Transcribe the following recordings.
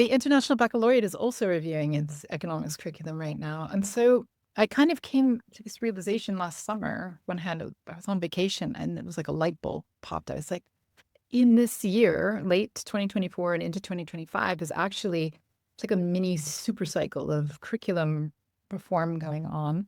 The International Baccalaureate is also reviewing its economics curriculum right now. And so I kind of came to this realization last summer when I was on vacation and it was like a light bulb popped. I was like, in this year, late 2024 and into 2025, there's actually it's like a mini super cycle of curriculum reform going on.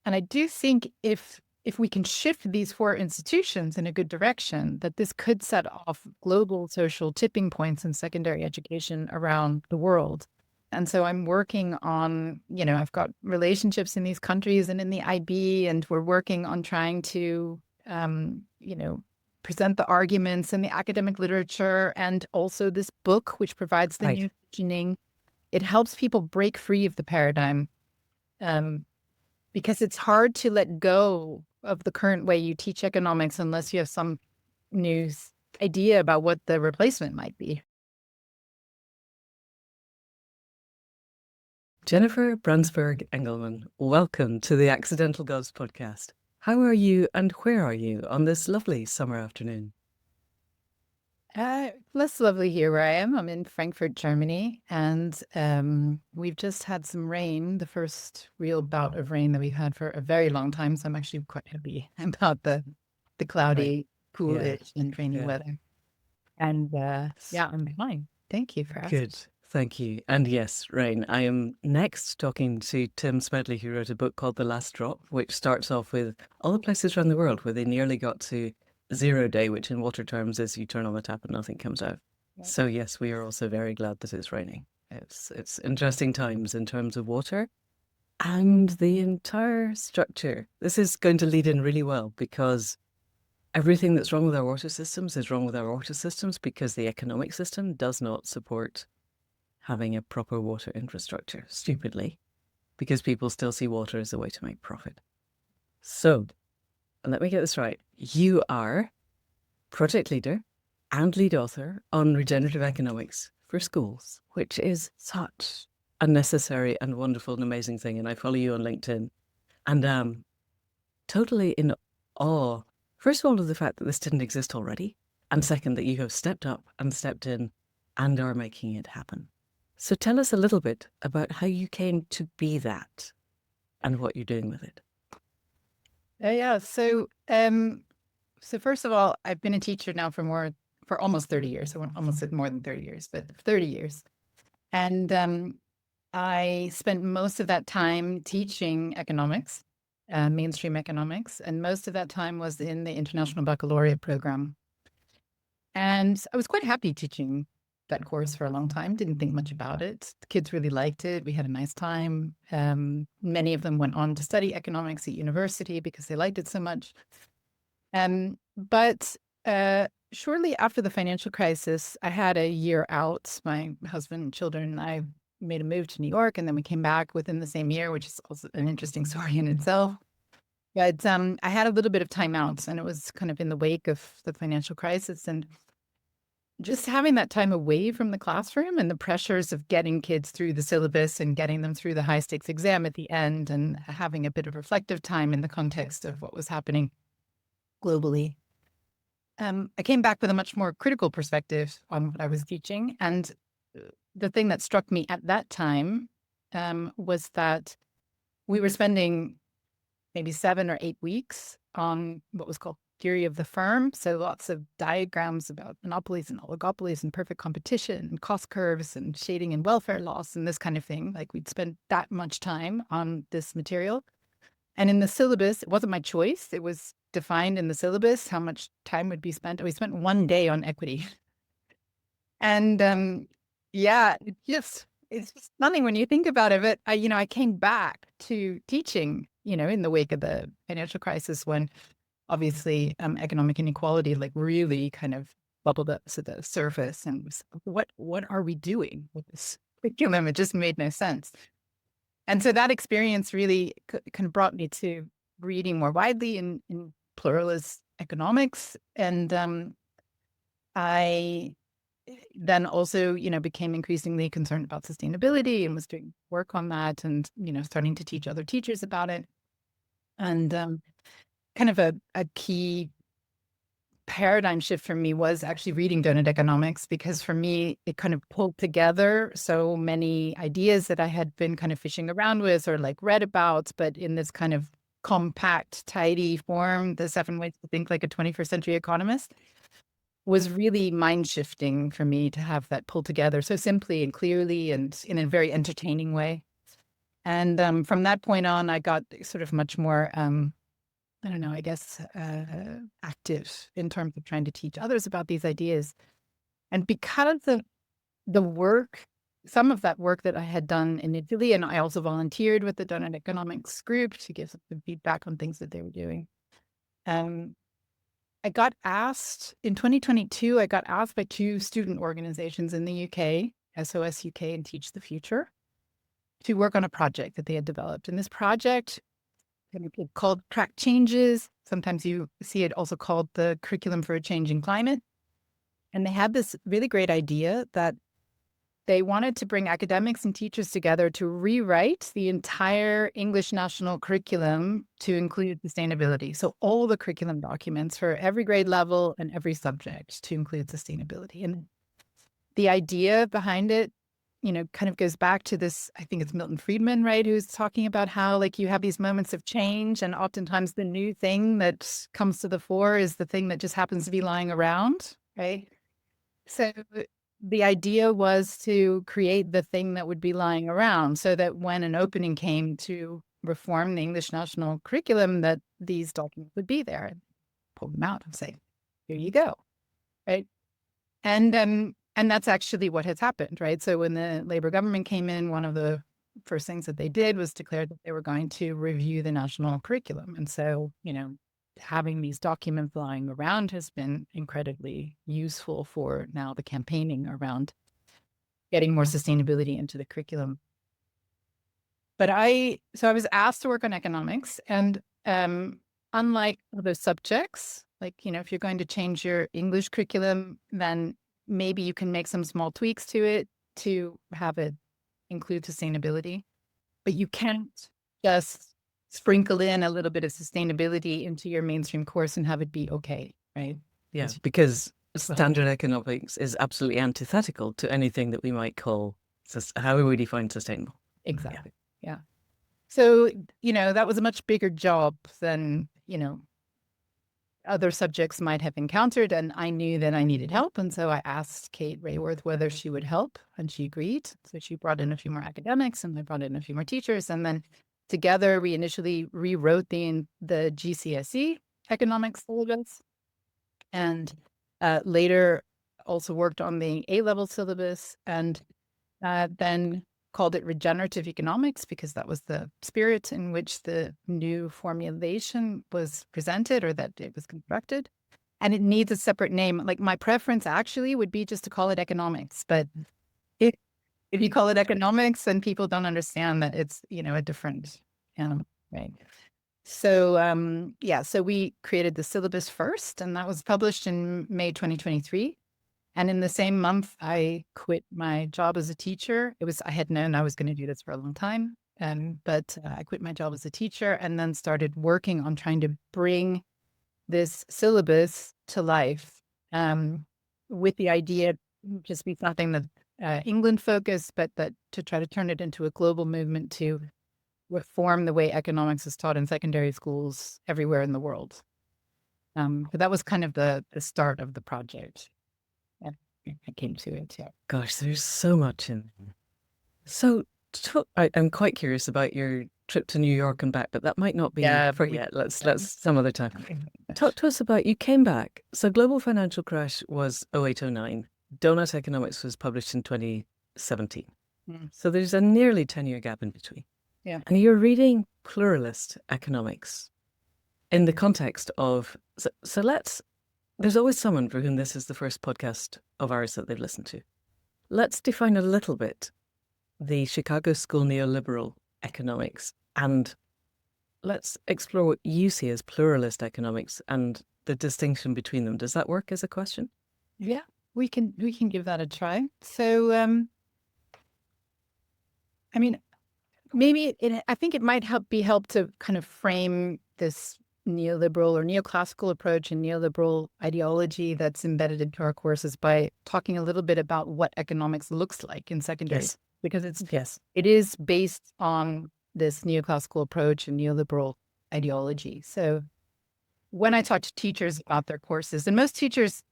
And I do think if we can shift these four institutions in a good direction, that this could set off global social tipping points in secondary education around the world. And so I'm working on, I've got relationships in these countries and in the IB, and we're working on trying to, present the arguments in the academic literature and also this book, which provides the Right. new visioning. It helps people break free of the paradigm. Because it's hard to let go of the current way you teach economics unless you have some new idea about what the replacement might be. Jennifer Brandsberg-Engelmann, welcome to the Accidental Gods podcast. How are you and where are you on this lovely summer afternoon? Less lovely here where I am. I'm in Frankfurt, Germany, and we've just had some rain, the first real bout of rain that we've had for a very long time. So I'm actually quite happy about the Right. cloudy, Yeah. coolish, and rainy Yeah. weather. And yeah, I'm fine. Thank you for asking. Good. Thank you. And yes, Rain, I am next talking to Tim Smedley, who wrote a book called The Last Drop, which starts off with all the places around the world where they nearly got to 0 day, which in water terms is you turn on the tap and nothing comes out. Yeah. So yes, we are also very glad that it's raining. It's interesting times in terms of water and the entire structure. This is going to lead in really well because everything that's wrong with our water systems is wrong with our water systems because the economic system does not support having a proper water infrastructure, stupidly, because people still see water as a way to make profit. So, let me get this right. You are project leader and lead author on regenerative economics for schools, which is such a necessary and wonderful and amazing thing. And I follow you on LinkedIn and totally in awe, first of all, of the fact that this didn't exist already, and second, that you have stepped up and stepped in and are making it happen. So tell us a little bit about how you came to be that and what you're doing with it. Yeah. So first of all, I've been a teacher now for almost 30 years. I almost said more than 30 years, but 30 years. And I spent most of that time teaching economics, mainstream economics, and most of that time was in the International Baccalaureate program. And I was quite happy teaching that course for a long time, didn't think much about it. The kids really liked it. We had a nice time. Many of them went on to study economics at university because they liked it so much. But shortly after the financial crisis, I had a year out. My husband and children and I made a move to New York, and then we came back within the same year, which is also an interesting story in itself. But I had a little bit of time out, and it was kind of in the wake of the financial crisis. And just having that time away from the classroom and the pressures of getting kids through the syllabus and getting them through the high stakes exam at the end and having a bit of reflective time in the context of what was happening globally. I came back with a much more critical perspective on what I was teaching. And the thing that struck me at that time was that we were spending maybe 7 or 8 weeks on what was called theory of the firm. So lots of diagrams about monopolies and oligopolies and perfect competition and cost curves and shading and welfare loss and this kind of thing. Like we'd spend that much time on this material. And in the syllabus, it wasn't my choice. It was defined in the syllabus how much time would be spent. We spent 1 day on equity. And yeah, it's just nothing when you think about it. But I came back to teaching, in the wake of the financial crisis when obviously economic inequality like really kind of bubbled up to the surface and was what are we doing with this curriculum? It just made no sense. And so that experience really kind of brought me to reading more widely in pluralist economics. And I then also, became increasingly concerned about sustainability and was doing work on that and, starting to teach other teachers about it. And kind of a key paradigm shift for me was actually reading Donut Economics, because for me, it kind of pulled together so many ideas that I had been kind of fishing around with or like read about, but in this kind of compact, tidy form, the 7 ways to think like a 21st century economist, was really mind shifting for me to have that pulled together so simply and clearly and in a very entertaining way. And from that point on, I got sort of much more, I don't know, I guess, active in terms of trying to teach others about these ideas. And because of the work, some of that work that I had done in Italy, and I also volunteered with the Donut Economics group to give some feedback on things that they were doing. I got asked in 2022, I got asked by 2 student organizations in the UK, SOS UK and Teach the Future, to work on a project that they had developed. And this project called Track Changes. Sometimes you see it also called the Curriculum for a Changing Climate. And they had this really great idea that they wanted to bring academics and teachers together to rewrite the entire English national curriculum to include sustainability. So all the curriculum documents for every grade level and every subject to include sustainability. And the idea behind it, kind of goes back to this, I think it's Milton Friedman, right, who's talking about how like you have these moments of change, and oftentimes the new thing that comes to the fore is the thing that just happens to be lying around, right? So the idea was to create the thing that would be lying around so that when an opening came to reform the English national curriculum, that these documents would be there, and pull them out and say, here you go, right? And that's actually what has happened, right? So when the Labour government came in, one of the first things that they did was declare that they were going to review the national curriculum. And so, having these documents lying around has been incredibly useful for now the campaigning around getting more sustainability into the curriculum. But I was asked to work on economics, and unlike other subjects, like, if you're going to change your English curriculum, then maybe you can make some small tweaks to it to have it include sustainability, but you can't just sprinkle in a little bit of sustainability into your mainstream course and have it be okay, right? Yeah, because standard economics is absolutely antithetical to anything that we might call how we define sustainable. Exactly. Yeah. So, that was a much bigger job than, other subjects might have encountered. And I knew that I needed help. And so I asked Kate Rayworth whether she would help, and she agreed. So she brought in a few more academics, and I brought in a few more teachers. And then together we initially rewrote the GCSE economics syllabus, and later also worked on the A-level syllabus, and then called it Regenerative Economics because that was the spirit in which the new formulation was presented, or that it was constructed. And it needs a separate name. Like, my preference actually would be just to call it economics. But if you call it economics, then people don't understand that it's, a different animal, right? So, so we created the syllabus first, and that was published in May 2023. And in the same month, I quit my job as a teacher. I had known I was going to do this for a long time, but I quit my job as a teacher and then started working on trying to bring this syllabus to life, with the idea just be something that England focused, but that to try to turn it into a global movement to reform the way economics is taught in secondary schools everywhere in the world. But that was kind of the start of the project. I came to it, yeah. Gosh, there's so much in there. So I'm quite curious about your trip to New York and back, but that might not be for yet. Let's some other time. Talk to us about, you came back. So global financial crash was 0809. Donut Economics was published in 2017. So there's a nearly 10-year gap in between. Yeah. And you're reading pluralist economics in the context of, there's always someone for whom this is the first podcast of ours that they've listened to. Let's define a little bit the Chicago School neoliberal economics, and let's explore what you see as pluralist economics and the distinction between them. Does that work as a question? Yeah, we can give that a try. So, I mean, maybe I think it might help to kind of frame this neoliberal or neoclassical approach and neoliberal ideology that's embedded into our courses by talking a little bit about what economics looks like in secondary, Yes. because Yes. it is based on this neoclassical approach and neoliberal ideology. So when I talk to teachers about their courses, and most teachers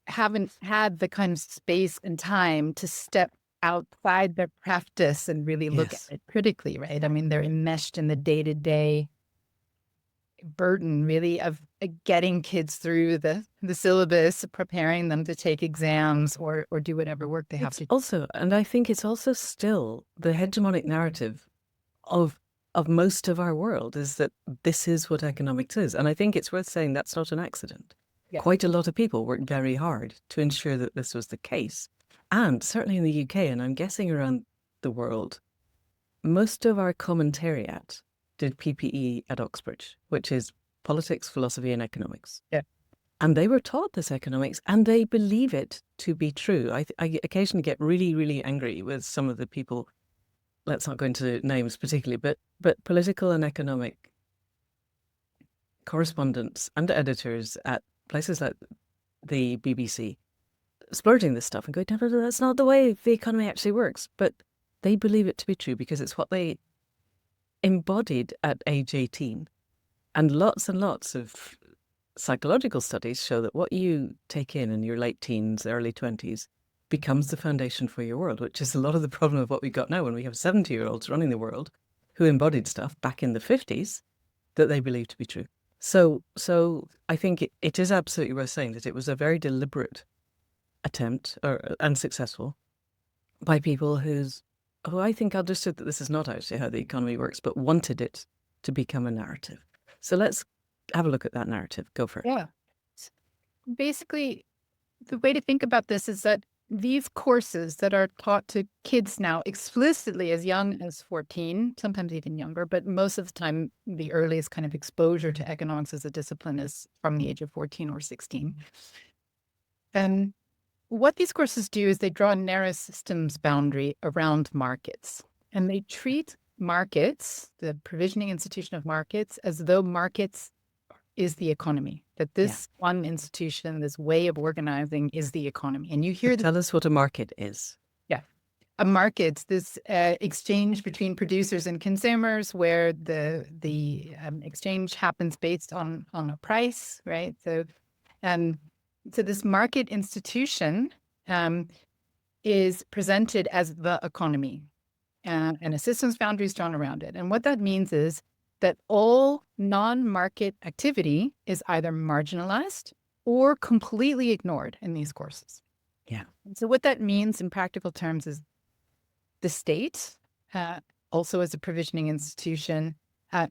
haven't had the kind of space and time to step outside their practice and really look at Yes. it critically, right? I mean, they're enmeshed in the day-to-day burden, really, of getting kids through the syllabus, preparing them to take exams or do whatever work they have It's to do. also, and I think it's also still the hegemonic narrative of most of our world is that this is what economics is. And I think it's worth saying that's not an accident. Yeah. Quite a lot of people worked very hard to ensure that this was the case. And certainly in the UK, and I'm guessing around the world, most of our commentariat did PPE at Oxbridge, which is politics, philosophy, and economics. Yeah. And they were taught this economics and they believe it to be true. I occasionally get really, really angry with some of the people, let's not go into names particularly, but political and economic correspondents and editors at places like the BBC splurging this stuff and going, no, no, no, that's not the way the economy actually works. But they believe it to be true because it's what they embodied at age 18. And lots of psychological studies show that what you take in your late teens, early 20s becomes the foundation for your world, which is a lot of the problem of what we've got now when we have 70-year-olds running the world who embodied stuff back in the 50s that they believe to be true. So I think it is absolutely worth saying that it was a very deliberate attempt and successful by people who I think understood that this is not actually how the economy works, but wanted it to become a narrative. So let's have a look at that narrative. Go for it. Yeah. Basically, the way to think about this is that these courses that are taught to kids now explicitly as young as 14, sometimes even younger, but most of the time, the earliest kind of exposure to economics as a discipline is from the age of 14 or 16. And what these courses do is they draw a narrow systems boundary around markets, and they treat markets, the provisioning institution of markets, as though markets is the economy, that this one institution, this way of organizing is the economy. And you hear Tell us what a market is. Yeah. A market, this exchange between producers and consumers where the exchange happens based on a price, right? So this market institution is presented as the economy and a systems boundary is drawn around it. And what that means is that all non-market activity is either marginalized or completely ignored in these courses. Yeah. And so what that means in practical terms is the state, also as a provisioning institution,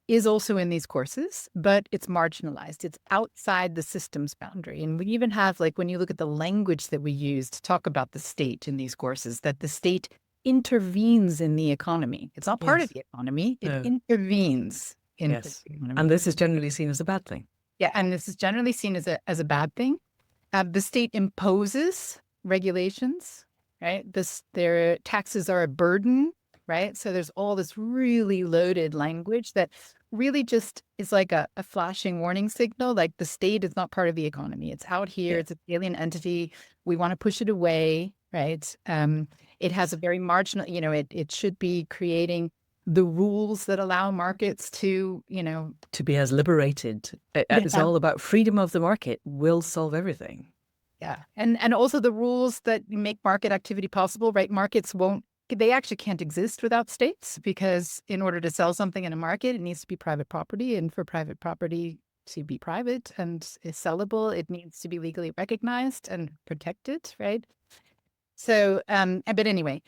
is also in these courses, but it's marginalized. It's outside the systems boundary. And we even have, like, when you look at the language that we use to talk about the state in these courses, that the state intervenes in the economy. It's not part of the economy. It intervenes in the economy. And this is generally seen as a bad thing. Yeah, and this is generally seen as a bad thing. The state imposes regulations, right? Their taxes are a burden, right? So there's all this really loaded language that really just is like a flashing warning signal, like the state is not part of the economy. It's out here. It's an alien entity. We want to push it away, right? It has a very marginal, it should be creating the rules that allow markets to be as liberated. It's all about freedom of the market will solve everything. Yeah. And also the rules that make market activity possible, right? Markets they actually can't exist without states, because in order to sell something in a market, it needs to be private property. And for private property to be private and is sellable, it needs to be legally recognized and protected, right? So, but anyway,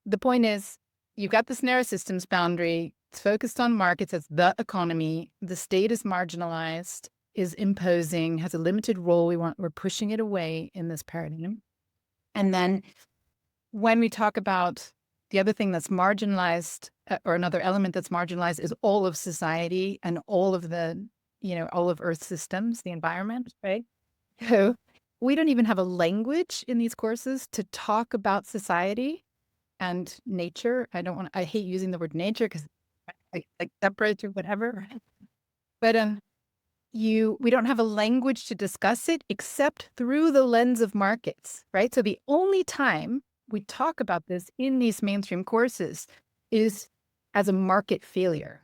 the point is, you've got this narrow systems boundary. It's focused on markets as the economy. The state is marginalized, is imposing, has a limited role. We're pushing it away in this paradigm. And then when we talk about the other thing that's marginalized, or another element that's marginalized, is all of society and all of the, all of Earth systems, the environment, right? So we don't even have a language in these courses to talk about society and nature. I hate using the word nature because I like separate or whatever. But we don't have a language to discuss it except through the lens of markets, right? So the only time we talk about this in these mainstream courses is as a market failure,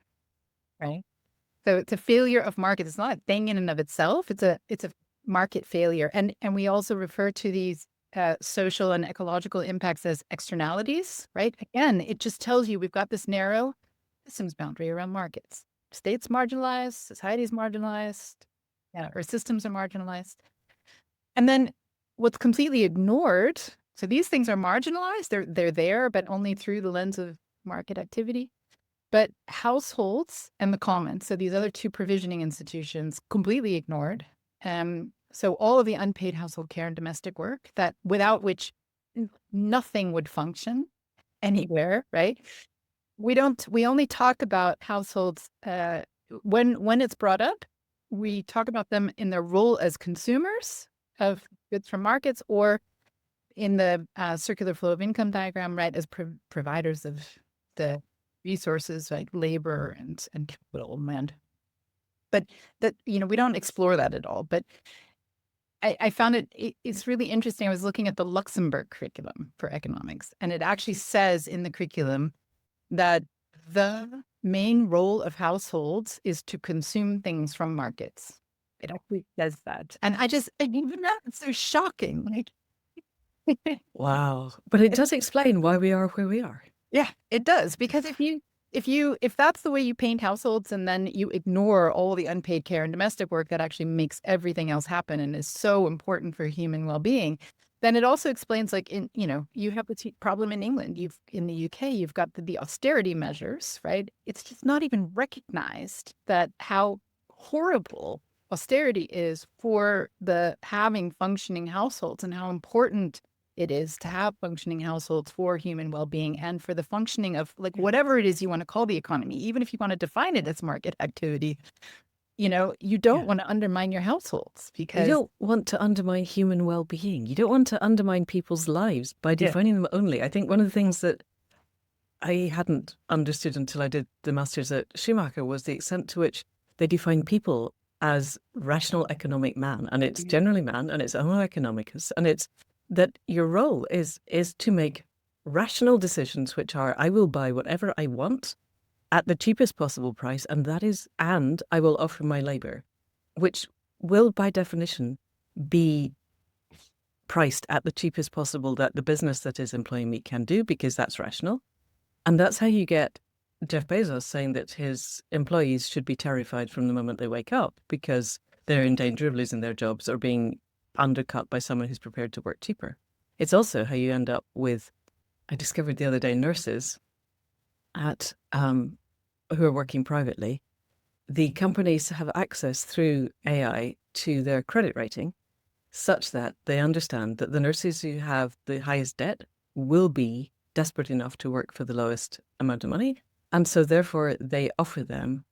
right? So it's a failure of markets. It's not a thing in and of itself. It's a market failure. And we also refer to these social and ecological impacts as externalities, right? Again, it just tells you we've got this narrow systems boundary around markets. States marginalized, societies marginalized, or systems are marginalized. And then what's completely ignored, so these things are marginalized, they're there, but only through the lens of market activity. But households and the commons, so these other two provisioning institutions, completely ignored. So all of the unpaid household care and domestic work, that without which nothing would function anywhere, right? We only talk about households when it's brought up. We talk about them in their role as consumers of goods from markets, or in the circular flow of income diagram, right, as providers of the resources like labor and capital and land. But that, we don't explore that at all. But I found it's really interesting. I was looking at the Luxembourg curriculum for economics, and it actually says in the curriculum that the main role of households is to consume things from markets. It actually says that. And even that, it's so shocking. Like, Wow. But it does explain why we are where we are. yeah, it does. Because if that's the way you paint households, and then you ignore all the unpaid care and domestic work that actually makes everything else happen and is so important for human well-being, then it also explains, like, you have the problem in England, in the UK, you've got the austerity measures, right? It's just not even recognized that how horrible austerity is for the having functioning households, and how important it is to have functioning households for human well-being and for the functioning of, like, whatever it is you want to call the economy, even if you want to define it as market activity. You don't want to undermine your households, because you don't want to undermine human well-being. You don't want to undermine people's lives by defining them only. I think one of the things that I hadn't understood until I did the master's at Schumacher was the extent to which they define people as rational economic man, and it's generally man, and it's homo economicus, and it's that your role is to make rational decisions, which are, I will buy whatever I want at the cheapest possible price, and I will offer my labor, which will by definition be priced at the cheapest possible that the business that is employing me can do, because that's rational. And that's how you get Jeff Bezos saying that his employees should be terrified from the moment they wake up, because they're in danger of losing their jobs or being undercut by someone who's prepared to work cheaper. It's also how you end up with, I discovered the other day, nurses at who are working privately. The companies have access through AI to their credit rating, such that they understand that the nurses who have the highest debt will be desperate enough to work for the lowest amount of money. And so therefore they offer them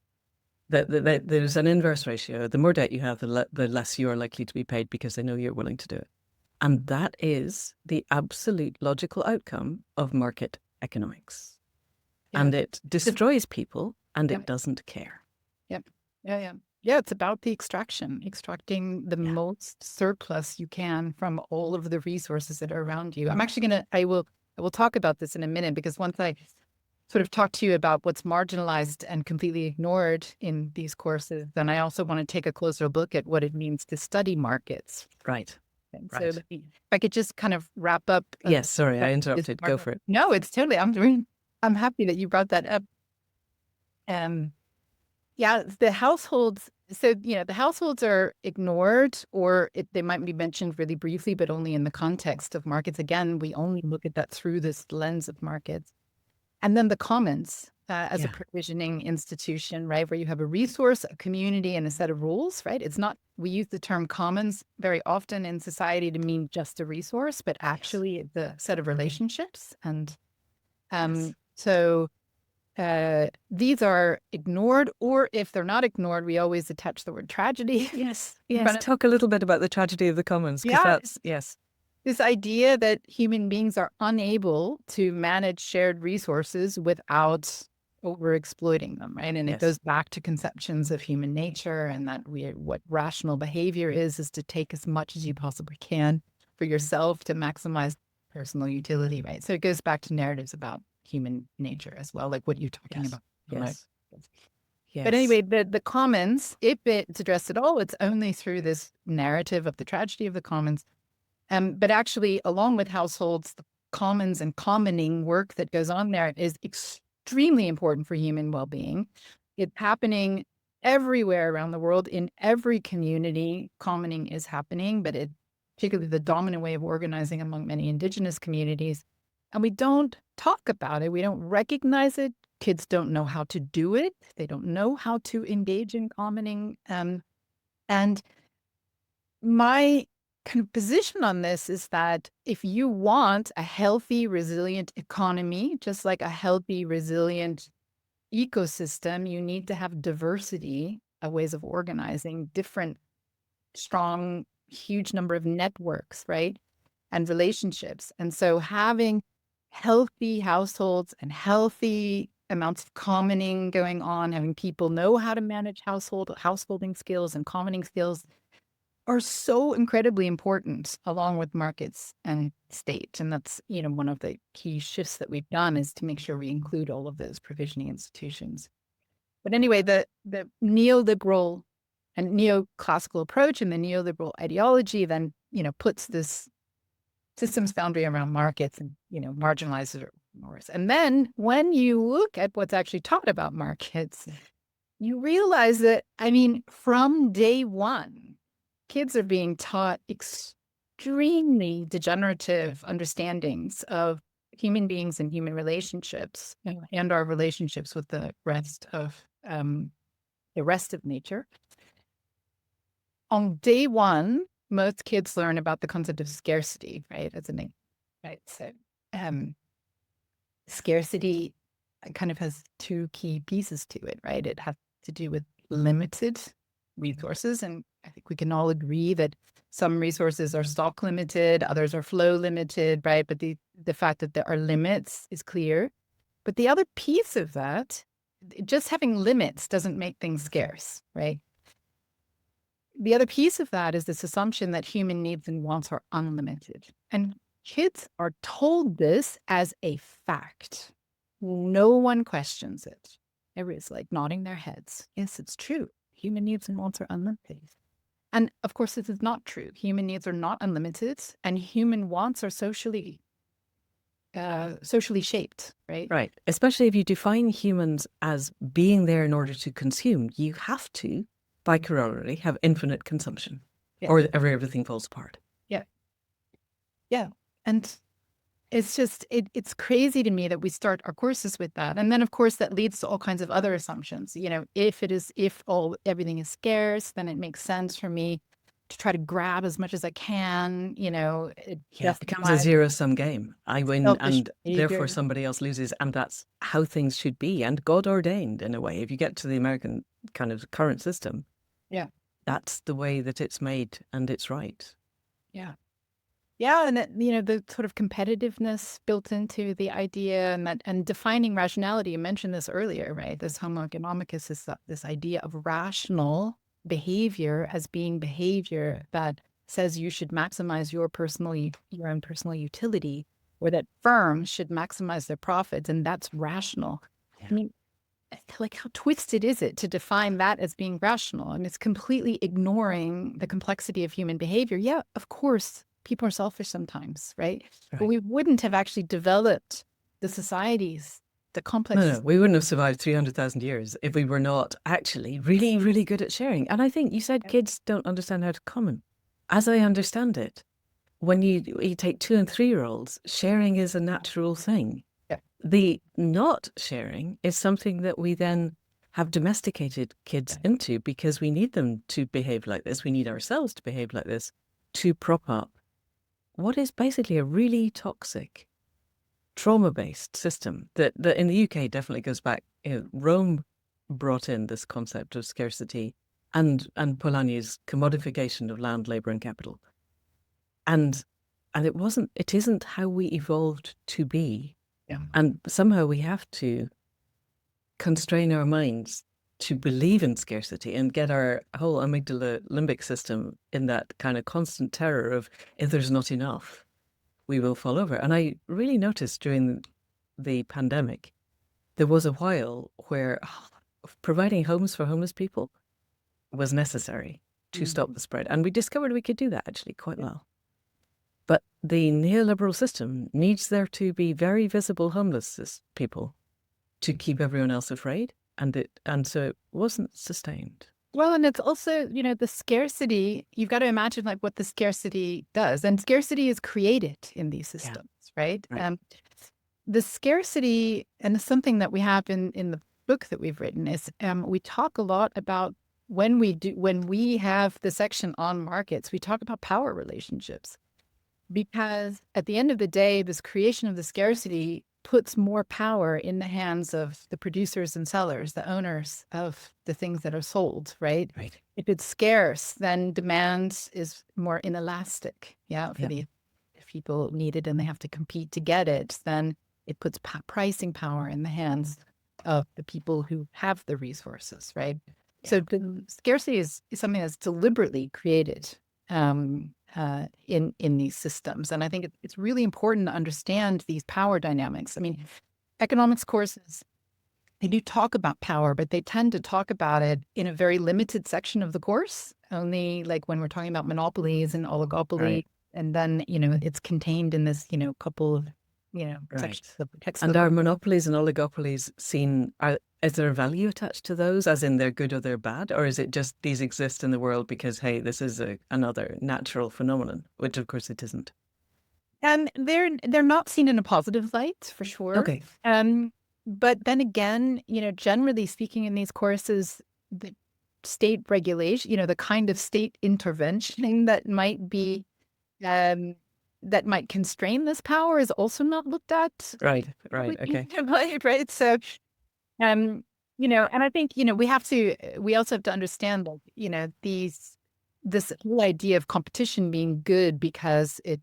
that there's an inverse ratio. The more debt you have, the less you are likely to be paid, because they know you're willing to do it. And that is the absolute logical outcome of market economics. Yeah. And it destroys people, and it doesn't care. Yep. Yeah, it's about the extracting the most surplus you can from all of the resources that are around you. I'm actually I will talk about this in a minute, because once I sort of talk to you about what's marginalized and completely ignored in these courses, then I also want to take a closer look at what it means to study markets. Right. And so if I could just kind of wrap up. Yes, sorry, I interrupted. Go for it. No, it's totally, I'm happy that you brought that up. The households. So, the households are ignored, or they might be mentioned really briefly, but only in the context of markets. Again, we only look at that through this lens of markets. And then the commons as a provisioning institution, right, where you have a resource, a community, and a set of rules, right? It's not, we use the term commons very often in society to mean just a resource, but actually the set of relationships. And so these are ignored, or if they're not ignored, we always attach the word tragedy. Yes. Talk a little bit about the tragedy of the commons, because that's, this idea that human beings are unable to manage shared resources without over exploiting them, right? And it Yes. goes back to conceptions of human nature, and that what rational behavior is to take as much as you possibly can for yourself to maximize personal utility, right? So it goes back to narratives about human nature as well, like what you're talking Yes. about. Yes. But Yes. anyway, the commons, if it's addressed at all, it's only through this narrative of the tragedy of the commons. But actually, along with households, the commons and commoning work that goes on there is extremely important for human well-being. It's happening everywhere around the world, in every community. Commoning is happening, but it particularly the dominant way of organizing among many indigenous communities. And we don't talk about it. We don't recognize it. Kids don't know how to do it. They don't know how to engage in commoning. And my kind of position on this is that if you want a healthy, resilient economy, just like a healthy, resilient ecosystem, you need to have diversity of ways of organizing, different, strong, huge number of networks, right? And relationships. And so having healthy households and healthy amounts of commoning going on, having people know how to manage householding skills and commoning skills are so incredibly important, along with markets and state. And that's, one of the key shifts that we've done is to make sure we include all of those provisioning institutions. But anyway, the neoliberal and neoclassical approach and the neoliberal ideology then, puts this systems boundary around markets and, marginalizes it more. And then when you look at what's actually taught about markets, you realize that, from day one, kids are being taught extremely degenerative understandings of human beings and human relationships, and our relationships with the rest of nature. On day one, most kids learn about the concept of scarcity, right? As a name, right? So, scarcity kind of has two key pieces to it, right? It has to do with limited resources, and I think we can all agree that some resources are stock limited, others are flow limited, right? But the fact that there are limits is clear. But the other piece of that, just having limits doesn't make things scarce, right? The other piece of that is this assumption that human needs and wants are unlimited. And kids are told this as a fact. No one questions it. Everybody's like nodding their heads. Yes, it's true. Human needs and wants are unlimited. And of course, this is not true. Human needs are not unlimited, and human wants are socially shaped, right? Right. Especially if you define humans as being there in order to consume, you have to, by corollary, have infinite consumption, or everything falls apart. Yeah. Yeah. And it's just, it's crazy to me that we start our courses with that. And then, of course, that leads to all kinds of other assumptions. If everything is scarce, then it makes sense for me to try to grab as much as I can. It becomes a zero-sum game. I win and behavior. therefore somebody else loses. And that's how things should be. And God ordained, in a way. If you get to the American kind of current system, that's the way that it's made, and it's right. Yeah. Yeah, and the sort of competitiveness built into the idea, and defining rationality. You mentioned this earlier, right? This homo economicus is this idea of rational behavior as being behavior that says you should maximize your own personal utility, or that firms should maximize their profits, and that's rational. Yeah. Like, how twisted is it to define that as being rational? It's completely ignoring the complexity of human behavior. Yeah, of course, people are selfish sometimes, right? But we wouldn't have actually developed the societies, the complex. No, we wouldn't have survived 300,000 years if we were not actually really, really good at sharing. And I think you said kids don't understand how to common. As I understand it, when you take 2 and 3-year-olds, sharing is a natural thing. The not sharing is something that we then have domesticated kids into, because we need them to behave like this. We need ourselves to behave like this to prop up what is basically a really toxic, trauma-based system that in the UK definitely goes back. Rome brought in this concept of scarcity and Polanyi's commodification of land, labor, and capital. And it isn't how we evolved to be. Yeah. And somehow we have to constrain our minds to believe in scarcity and get our whole amygdala limbic system in that kind of constant terror of, if there's not enough, we will fall over. And I really noticed during the pandemic, there was a while where providing homes for homeless people was necessary to stop the spread. And we discovered we could do that actually quite well. But the neoliberal system needs there to be very visible homeless people to keep everyone else afraid. And so it wasn't sustained. Well, and it's also, the scarcity, you've got to imagine like what the scarcity does. And scarcity is created in these systems, right? The scarcity, and something that we have in the book that we've written is we talk a lot about when we have the section on markets, we talk about power relationships. Because at the end of the day, this creation of the scarcity puts more power in the hands of the producers and sellers, the owners of the things that are sold, right? Right. If it's scarce, then demand is more inelastic. If people need it and they have to compete to get it, then it puts pricing power in the hands of the people who have the resources, right? Yeah. So the scarcity is something that's deliberately created in these systems. And I think it's really important to understand these power dynamics. I mean, economics courses, they do talk about power, but they tend to talk about it in a very limited section of the course, only like when we're talking about monopolies and oligopoly. Right. And then, it's contained in this, couple of, sections of the text. And are monopolies and oligopolies seen, is there a value attached to those, as in they're good or they're bad? Or is it just these exist in the world because, hey, this is another natural phenomenon, which of course it isn't? And they're not seen in a positive light, for sure. Okay. But then again, generally speaking in these courses, the state regulation, the kind of state intervention that might be, that might constrain this power is also not looked at. Right. Okay. Right. So, and I think, we also have to understand that, this whole idea of competition being good because it,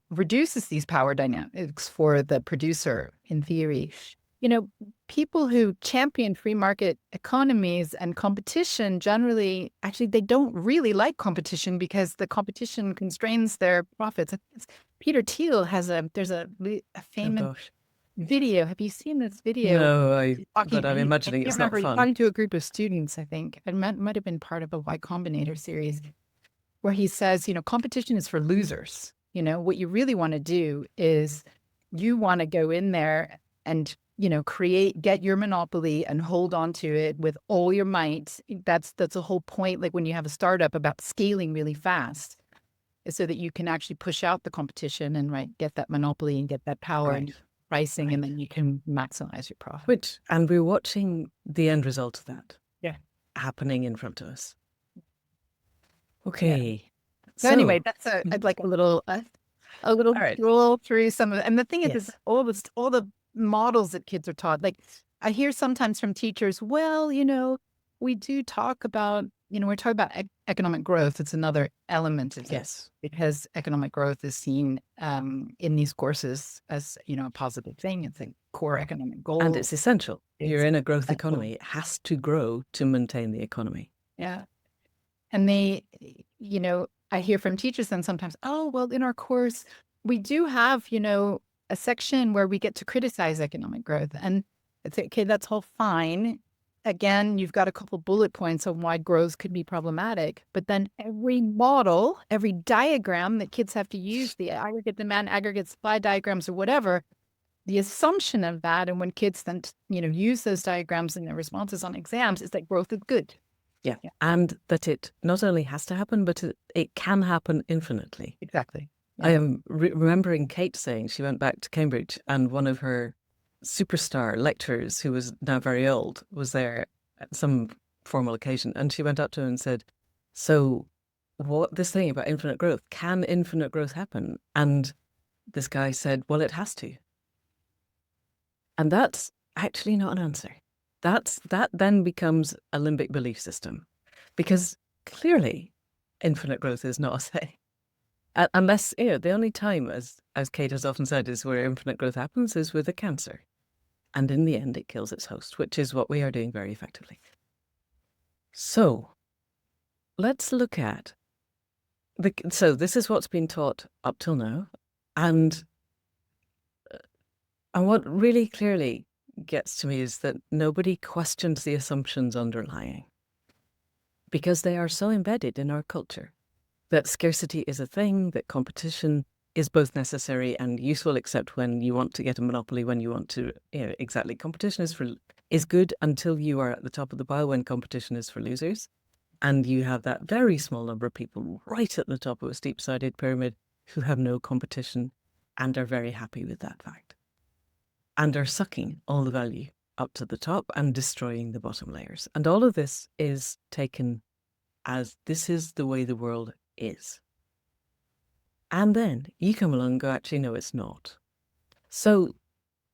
reduces these power dynamics for the producer in theory. People who champion free market economies and competition generally, actually, they don't really like competition because the competition constrains their profits. Peter Thiel there's a famous video. Have you seen this video? No, but I'm imagining it's not fun. Talking to a group of students, I think. It might have been part of a Y Combinator series where he says, competition is for losers. What you really want to do is you want to go in there and get your monopoly and hold on to it with all your might. That's the whole point. Like when you have a startup, about scaling really fast, so that you can actually push out the competition and get that monopoly and get that power and pricing, and then you can maximize your profit. And we're watching the end result of that. Yeah, happening in front of us. Okay. Yeah. So anyway, that's I'd like a little roll through some of it. And the thing is all the models that kids are taught. Like I hear sometimes from teachers, well, we do talk about, we're talking about economic growth. It's another element of this, because economic growth is seen in these courses as, a positive thing. It's a core economic goal. And it's essential. You're in a growth economy. It has to grow to maintain the economy. Yeah. And they, I hear from teachers then sometimes, oh, well, in our course, we do have, a section where we get to criticize economic growth. And it's okay, that's all fine. Again, you've got a couple bullet points on why growth could be problematic. But then every model, every diagram that kids have to use, the aggregate demand, aggregate supply diagrams or whatever, the assumption of that, and when kids then, use those diagrams in their responses on exams, is that growth is good. Yeah. And that it not only has to happen, but it can happen infinitely. Exactly. Yeah. I am remembering Kate saying she went back to Cambridge, and one of her superstar lecturers, who was now very old, was there at some formal occasion, and she went up to him and said, so what this thing about infinite growth, can infinite growth happen? And this guy said, well, it has to. And that's actually not an answer. That then becomes a limbic belief system, because clearly infinite growth is not a thing. Unless, the only time, as Kate has often said, is where infinite growth happens is with a cancer. And in the end, it kills its host, which is what we are doing very effectively. So let's look at so this is what's been taught up till now. And what really clearly gets to me is that nobody questions the assumptions underlying, because they are so embedded in our culture that scarcity is a thing, that competition is both necessary and useful, except when you want to get a monopoly, when you want to, exactly. Competition is good until you are at the top of the pile, when competition is for losers. And you have that very small number of people right at the top of a steep-sided pyramid who have no competition and are very happy with that fact, and are sucking all the value up to the top and destroying the bottom layers. And all of this is taken as this is the way the world is. And then you come along and go, actually, no, it's not. So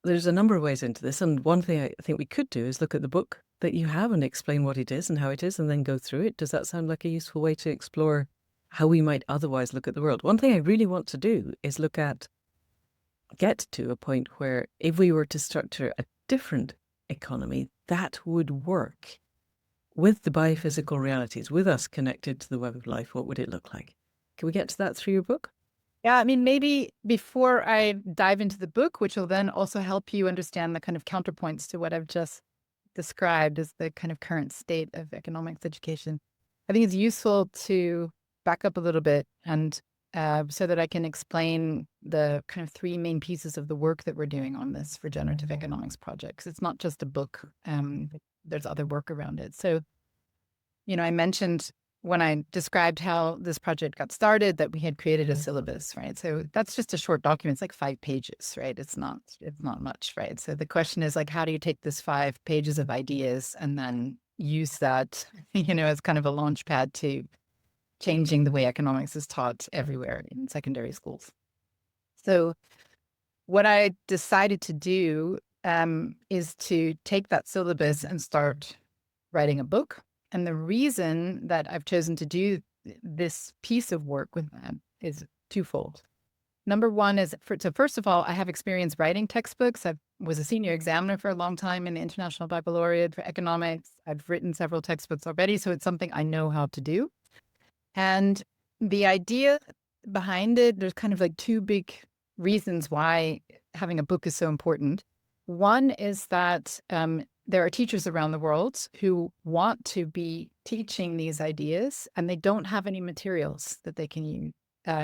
there's a number of ways into this. And one thing I think we could do is look at the book that you have and explain what it is and how it is, and then go through it. Does that sound like a useful way to explore how we might otherwise look at the world? One thing I really want to do is get to a point where if we were to structure a different economy that would work with the biophysical realities, with us connected to the web of life, what would it look like? Can we get to that through your book? Yeah, I mean, maybe before I dive into the book, which will then also help you understand the kind of counterpoints to what I've just described as the kind of current state of economics education, I think it's useful to back up a little bit and so that I can explain the kind of three main pieces of the work that we're doing on this regenerative economics project. 'Cause it's not just a book. There's other work around it. So, I mentioned when I described how this project got started that we had created a syllabus, right? So that's just a short document. It's like 5 pages, right? It's not much, right? So the question is like, how do you take this 5 pages of ideas and then use that, as kind of a launch pad to changing the way economics is taught everywhere in secondary schools? So what I decided to do is to take that syllabus and start writing a book. And the reason that I've chosen to do this piece of work with that is twofold. Number one is, so first of all, I have experience writing textbooks. I was a senior examiner for a long time in the International Baccalaureate for economics. I've written several textbooks already, so it's something I know how to do. And the idea behind it, there's kind of like 2 big reasons why having a book is so important. One is that there are teachers around the world who want to be teaching these ideas, and they don't have any materials that they can use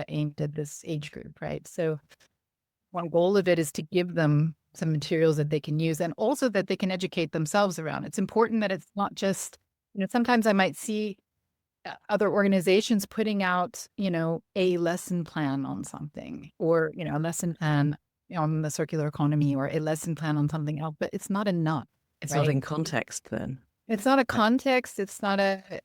aimed at this age group, right? So one goal of it is to give them some materials that they can use, and also that they can educate themselves around. It's important that it's not just, sometimes I might see other organizations putting out, a lesson plan on something, or, a lesson plan on the circular economy, or a lesson plan on something else, but it's not enough. It's right? not in context then. It's not a context. It's not a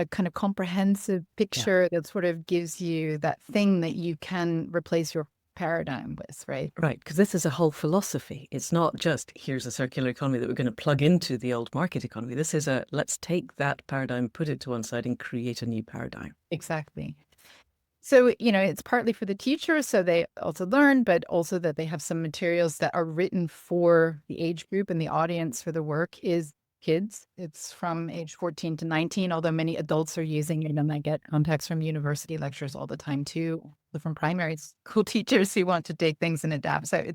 kind of comprehensive picture that sort of gives you that thing that you can replace your paradigm with, right? Right, because this is a whole philosophy. It's not just here's a circular economy that we're going to plug into the old market economy. This is let's take that paradigm, put it to one side, and create a new paradigm. Exactly. So, it's partly for the teachers, so they also learn, but also that they have some materials that are written for the age group, and the audience for the work is kids. It's from age 14 to 19, although many adults are using it, and I get contacts from university lecturers all the time too, from primary school teachers who want to take things and adapt. So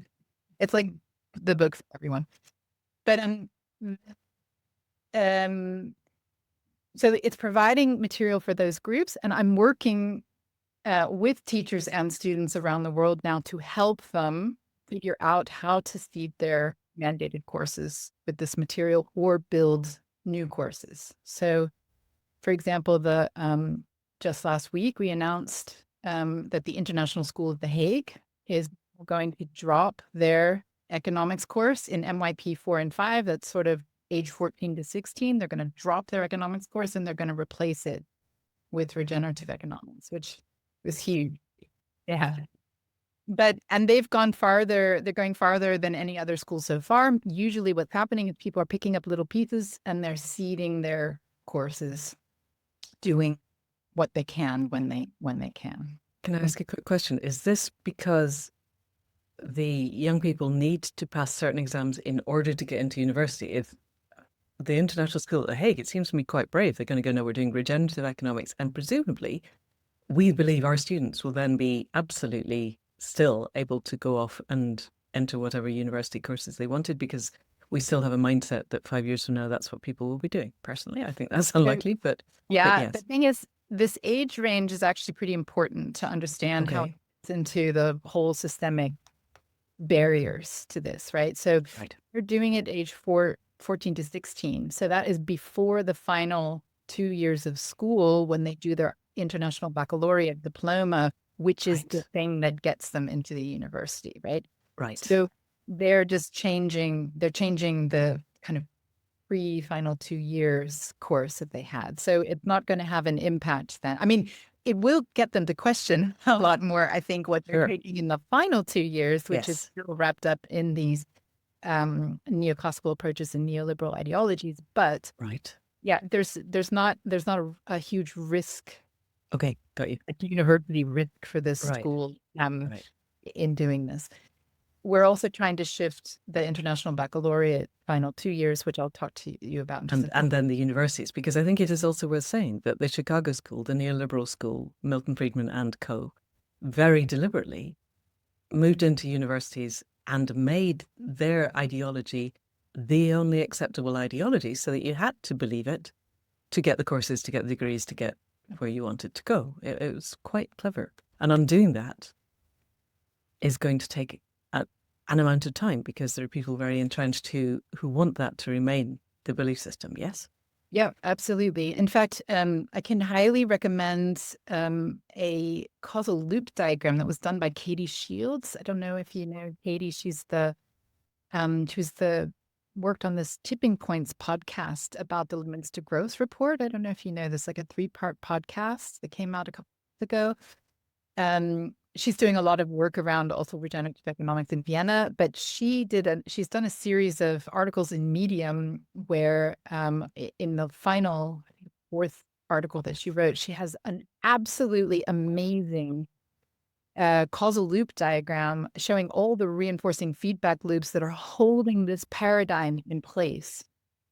it's like the book for everyone. But so it's providing material for those groups, and I'm working with teachers and students around the world now to help them figure out how to seed their mandated courses with this material or build new courses. So, for example, just last week, we announced that the International School of The Hague is going to drop their economics course in MYP 4 and 5. That's sort of age 14 to 16. They're going to drop their economics course and they're going to replace it with regenerative economics, which was huge. Yeah. And they've gone farther, they're going farther than any other school so far. Usually what's happening is people are picking up little pieces and they're seeding their courses, doing what they can when they can. Can I ask a quick question? Is this because the young people need to pass certain exams in order to get into university. If the international school at The Hague, it seems to me quite brave. They're going to go, no, we're doing regenerative economics. And presumably, we believe our students will then be absolutely still able to go off and enter whatever university courses they wanted, because we still have a mindset that 5 years from now, that's what people will be doing. Personally, I think that's unlikely, but Yeah, the yes. thing is, this age range is actually pretty important to understand how it Okay. fits into the whole systemic barriers to this, right? So Right. you're doing it age 14 to 16. So that is before the final 2 years of school when they do their international baccalaureate diploma, which is the Right. thing that gets them into the university, right? Right. So they're changing the kind of pre-final 2 years course that they had. So it's not going to have an impact then. I mean, it will get them to question a lot more, I think, what they're Sure. taking in the final 2 years, which is Yes. still wrapped up in these neoclassical approaches and neoliberal ideologies. But Right. yeah, there's not a huge risk, Okay. Got you. like university risk for this Right. school Right. in doing this. We're also trying to shift the international baccalaureate final 2 years, which I'll talk to you about in just a And then the universities, because I think it is also worth saying that the Chicago school, the neoliberal school, Milton Friedman and co., very deliberately moved into universities and made their ideology the only acceptable ideology, so that you had to believe it to get the courses, to get the degrees, to get where you wanted to go. It was quite clever. And undoing that is going to take an amount of time, because there are people very entrenched who want that to remain the belief system. Yes? Yeah, absolutely. In fact, I can highly recommend a causal loop diagram that was done by Katie Shields. I don't know if you know Katie. She's the worked on this Tipping Points podcast about the Limits to Growth report. I don't know if you know this, like a 3-part podcast that came out a couple weeks ago. She's doing a lot of work around also regenerative economics in Vienna, but she's done a series of articles in Medium where in the final, I think, 4th article that she wrote, she has an absolutely amazing causal loop diagram showing all the reinforcing feedback loops that are holding this paradigm in place.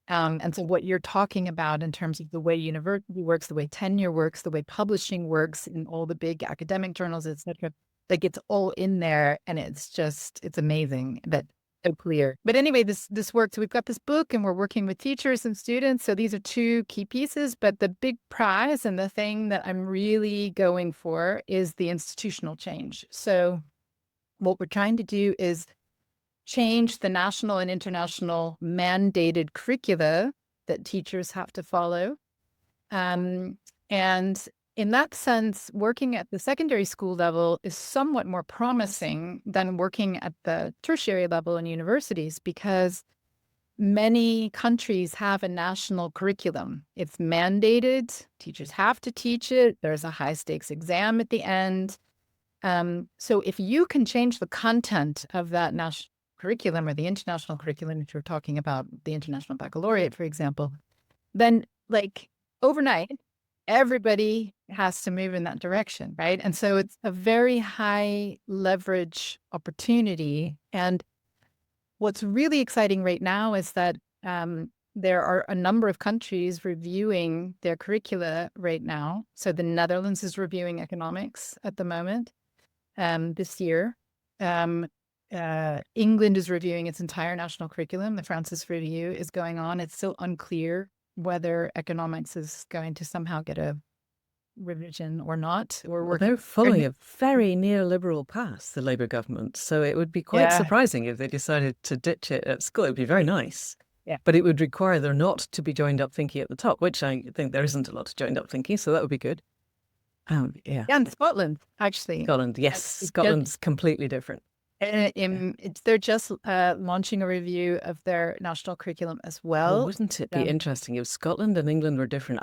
And so what you're talking about in terms of the way university works, the way tenure works, the way publishing works in all the big academic journals, et cetera, like it's all in there. And it's amazing, but so clear. But anyway, this worked. So we've got this book and we're working with teachers and students. So these are 2 key pieces, but the big prize and the thing that I'm really going for is the institutional change. So what we're trying to do is change the national and international mandated curricula that teachers have to follow. And in that sense, working at the secondary school level is somewhat more promising than working at the tertiary level in universities, because many countries have a national curriculum. It's mandated. Teachers have to teach it. There's a high stakes exam at the end. So if you can change the content of that national curriculum or the international curriculum, if you're talking about the international baccalaureate, for example, then like overnight, everybody has to move in that direction, right? And so it's a very high leverage opportunity. And what's really exciting right now is that there are a number of countries reviewing their curricula right now. So the Netherlands is reviewing economics at the moment this year. England is reviewing its entire national curriculum. The Francis Review is going on. It's still unclear whether economics is going to somehow get a revision or not. Well, they're following a very neoliberal path, the Labour government. So it would be quite surprising if they decided to ditch it at school. It'd be very nice. Yeah. But it would require there not to be joined up thinking at the top, which I think there isn't a lot of joined up thinking. So that would be good. Yeah. Yeah, in Scotland, actually. Scotland, yes. Scotland's completely different. They're just launching a review of their national curriculum as well. Well, wouldn't it be interesting if Scotland and England were different?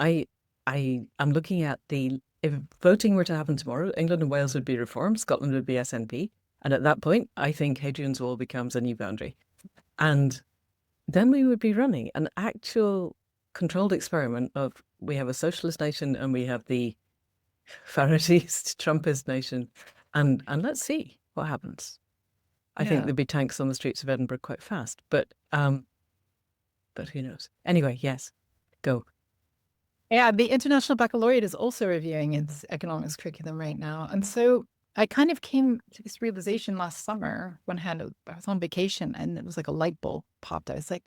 I'm looking at if voting were to happen tomorrow, England and Wales would be reformed, Scotland would be SNP. And at that point, I think Hadrian's Wall becomes a new boundary. And then we would be running an actual controlled experiment of, we have a socialist nation and we have the Faradayist Trumpist nation. And let's see what happens. I think Yeah. there'd be tanks on the streets of Edinburgh quite fast. But who knows? Anyway, yes, go. Yeah, the International Baccalaureate is also reviewing its economics curriculum right now. And so I kind of came to this realization last summer when I was on vacation and it was like a light bulb popped. I was like,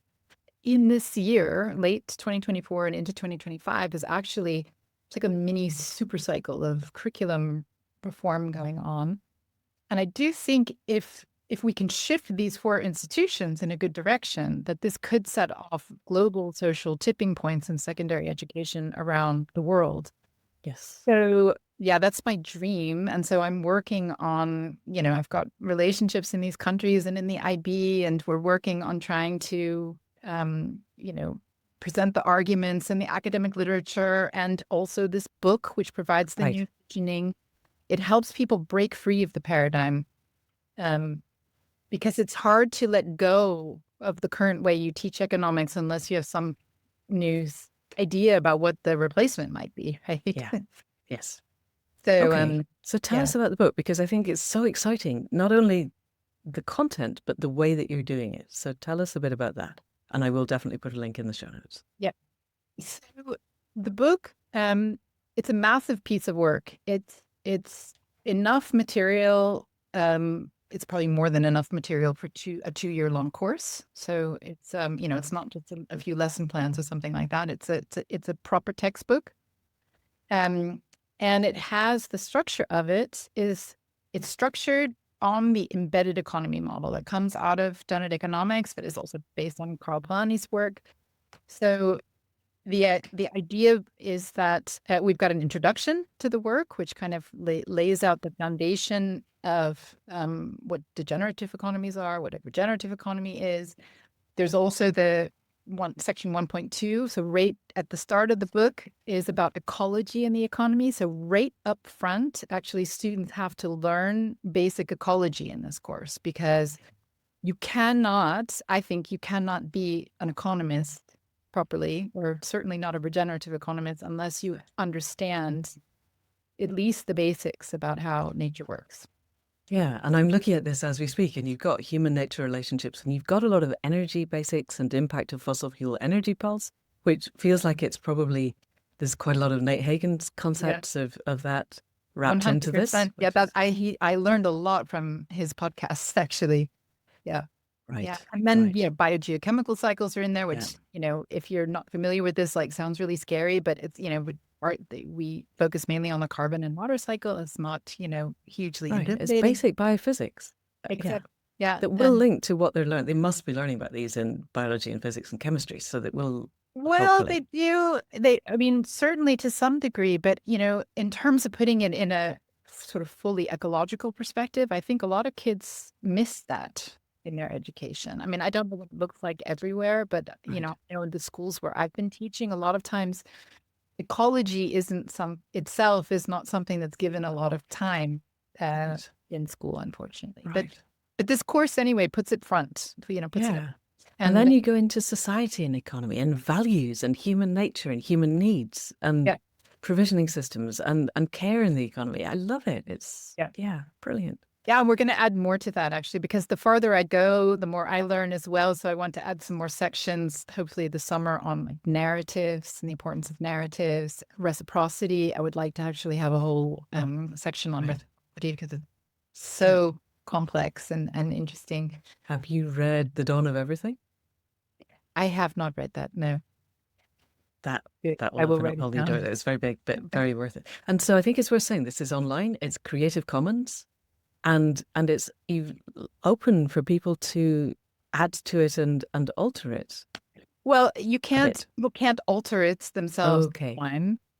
in this year, late 2024 and into 2025, is actually it's like a mini super cycle of curriculum reform going on. And I do think if we can shift these four institutions in a good direction, that this could set off global social tipping points in secondary education around the world. Yes. So yeah, that's my dream. And so I'm working on, I've got relationships in these countries and in the IB, and we're working on trying to, present the arguments in the academic literature and also this book, which provides the Right. new visioning. It helps people break free of the paradigm um, because it's hard to let go of the current way you teach economics unless you have some new idea about what the replacement might be, right? Yeah. Yes. So, Okay. So tell yeah. us about the book, because I think it's so exciting, not only the content, but the way that you're doing it. So tell us a bit about that. And I will definitely put a link in the show notes. Yeah. So the book, it's a massive piece of work. It's enough material. It's probably more than enough material for a 2-year long course. So it's it's not just a few lesson plans or something like that. It's a proper textbook. Um, and it has the structure of it's structured on the embedded economy model that comes out of Regenerative Economics, but is also based on Karl Polanyi's work. So the idea is that we've got an introduction to the work, which kind of lays out the foundation of what degenerative economies are, what a regenerative economy is. There's also the section 1.2. So right at the start of the book is about ecology in the economy. So right up front, actually, students have to learn basic ecology in this course because I think you cannot be an economist properly, or certainly not a regenerative economist, unless you understand at least the basics about how nature works. Yeah, and I'm looking at this as we speak, and you've got human nature relationships, and you've got a lot of energy basics and impact of fossil fuel energy pulse, which feels like it's probably, there's quite a lot of Nate Hagen's concepts of that wrapped into this. 100%. Yeah, I learned a lot from his podcasts, actually. Yeah. Right. Yeah. And then, Right. biogeochemical cycles are in there, which, Yeah. If you're not familiar with this, like sounds really scary, but it's, we focus mainly on the carbon and water cycle. It's not, hugely Right. It's intimidating. basic biophysics. Except, yeah. That will link to what they're learning. They must be learning about these in biology and physics and chemistry, so that will Well, hopefully. they do. I mean, certainly to some degree, but, in terms of putting it in a sort of fully ecological perspective, I think a lot of kids miss that in their education. I mean, I don't know what it looks like everywhere, but, Right. in the schools where I've been teaching, a lot of times ecology itself is not something that's given a lot of time Right. in school, unfortunately. Right. But this course anyway puts it puts it Yeah. And then you go into society and economy and values and human nature and human needs and yeah. provisioning systems and care in the economy. I love it. It's brilliant. Yeah, and we're going to add more to that, actually, because the farther I go, the more I learn as well. So I want to add some more sections, hopefully this summer, on like narratives and the importance of narratives, reciprocity. I would like to actually have a whole section on reciprocity because it's so complex and interesting. Have you read The Dawn of Everything? I have not read that, no. That will I will open write up it all the down. doors. It's very big, but very worth it. And so I think it's worth saying this is online. It's Creative Commons, and it's open for people to add to it and alter it. Well, people can't alter it themselves. Okay.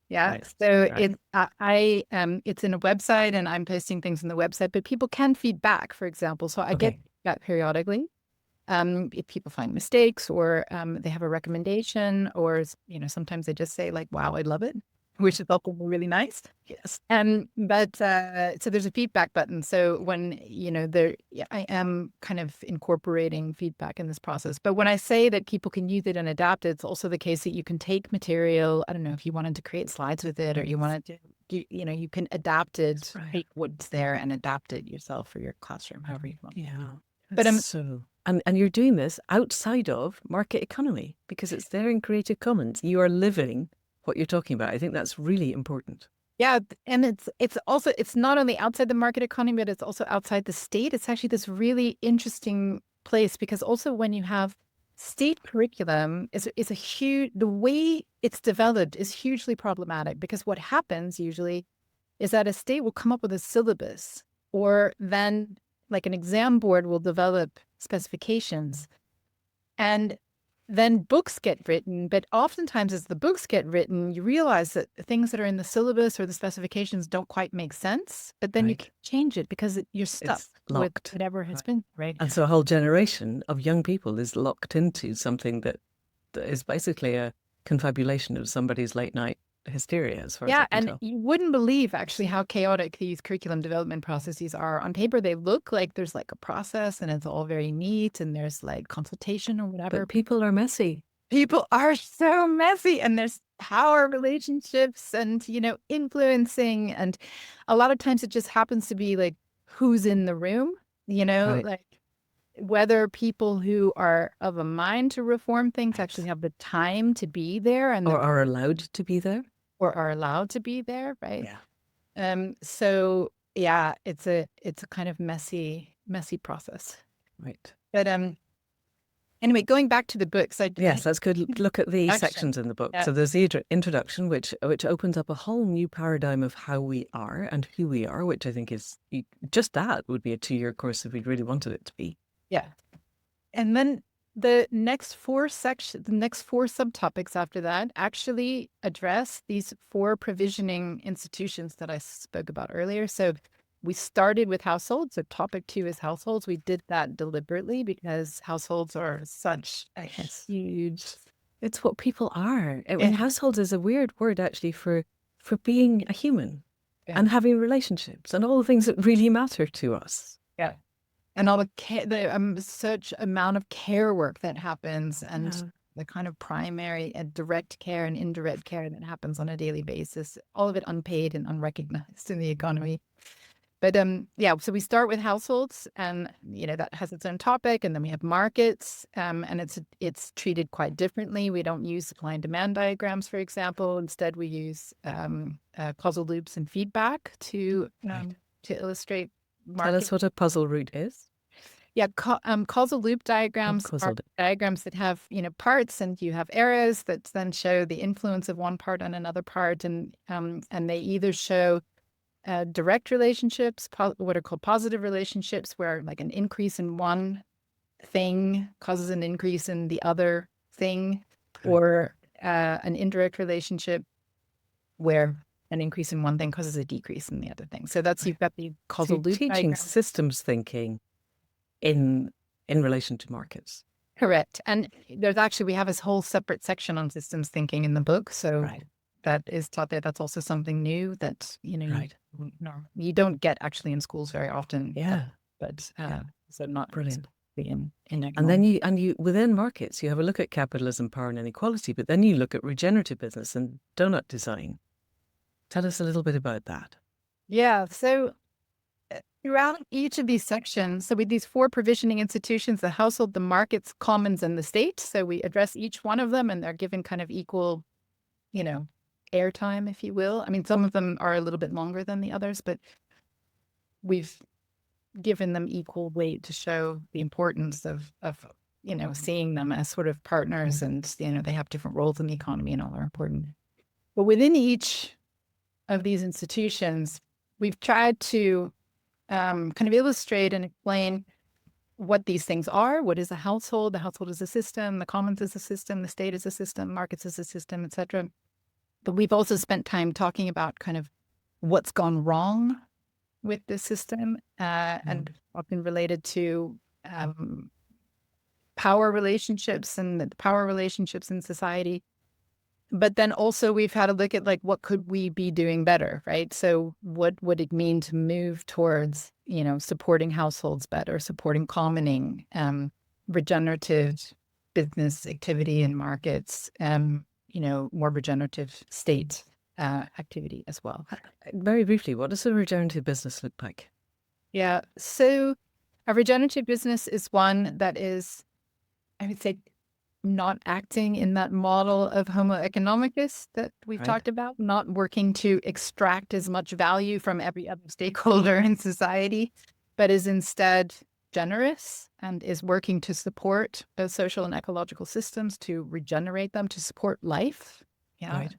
Yeah. Right. So Right. it's in a website and I'm posting things in the website, but people can feed back, for example. So I get that periodically. If people find mistakes or they have a recommendation, or sometimes they just say like, "Wow, I love it," which is also really nice. Yes. But so there's a feedback button. So when I am kind of incorporating feedback in this process. But when I say that people can use it and adapt it, it's also the case that you can take material. I don't know if you wanted to create slides with it, or you wanted to, you can adapt it, take what's there and adapt it yourself for your classroom, however you want. Yeah. But So, and you're doing this outside of market economy because it's there in Creative Commons. You are living what you're talking about. I think that's really important. yeah, and it's also it's not only outside the market economy, but it's also outside the state. It's actually this really interesting place because also when you have state curriculum is a huge the way it's developed is hugely problematic because what happens usually is that a state will come up with a syllabus or then like an exam board will develop specifications and then books get written, but oftentimes as the books get written, you realize that the things that are in the syllabus or the specifications don't quite make sense, but then you Right. can change it because you're stuck It's with locked. whatever has Right. been, right? And so a whole generation of young people is locked into something that is basically a confabulation of somebody's late night hysteria, as far as I Yeah, can and tell. you wouldn't believe actually how chaotic these curriculum development processes are. On paper, they look like there's like a process and it's all very neat and there's like consultation or whatever. But people are messy. People are so messy and there's power relationships and, influencing. And a lot of times it just happens to be like who's in the room, Right. like whether people who are of a mind to reform things actually have the time to be there and Or are allowed to be there. or are allowed to be there, right? Yeah. So yeah, it's a kind of messy process. Right. But anyway, going back to the books, Yes, let's go look at the Introduction. sections in the book. Yeah. So there's the introduction, which opens up a whole new paradigm of how we are and who we are, which I think is just that would be a 2-year course if we really wanted it to be. Yeah. And then the next four subtopics after that actually address these 4 provisioning institutions that I spoke about earlier. So we started with households. So topic 2 is households. We did that deliberately because households are such a huge. It's what people are. I mean, households is a weird word actually for being a human and having relationships and all the things that really matter to us. Yeah. And all the such amount of care work that happens and the kind of primary and direct care and indirect care that happens on a daily basis, all of it unpaid and unrecognized in the economy. But so we start with households and, that has its own topic. And then we have markets and it's treated quite differently. We don't use supply and demand diagrams, for example. Instead, we use causal loops and feedback to illustrate market. Tell us what a puzzle root is. Yeah, causal loop diagrams are diagrams that have, parts and you have arrows that then show the influence of one part on another part. And they either show direct relationships, what are called positive relationships, where like an increase in one thing causes an increase in the other thing, or an indirect relationship where an increase in one thing causes a decrease in the other thing. So that's you've got the causal loop teaching diagram. systems thinking in relation to markets. Correct. And there's actually, we have this whole separate section on systems thinking in the book. So that is taught there. That's also something new that, you don't get actually in schools very often. Yeah. So not brilliant. In and then you within markets, you have a look at capitalism, power and inequality, but then you look at regenerative business and donut design. Tell us a little bit about that. Yeah. So throughout each of these sections, so with these 4 provisioning institutions, the household, the markets, commons, and the state. So we address each one of them and they're given kind of equal, airtime, if you will. I mean, some of them are a little bit longer than the others, but we've given them equal weight to show the importance of seeing them as sort of partners and, they have different roles in the economy and all are important. But within each of these institutions, we've tried to kind of illustrate and explain what these things are. What is a household? The household is a system. The commons is a system. The state is a system. Markets is a system, etc. But we've also spent time talking about kind of what's gone wrong with the system and often related to power relationships and the power relationships in society. But then also we've had a look at like, what could we be doing better, right? So what would it mean to move towards, supporting households better, supporting commoning, regenerative business activity in markets, more regenerative state activity as well. Very briefly, what does a regenerative business look like? Yeah. So A regenerative business is one that is, I would say, not acting in that model of Homo economicus that we've Right. talked about, not working to extract as much value from every other stakeholder in society, but is instead generous and is working to support social and ecological systems, to regenerate them, to support life. Yeah. Right.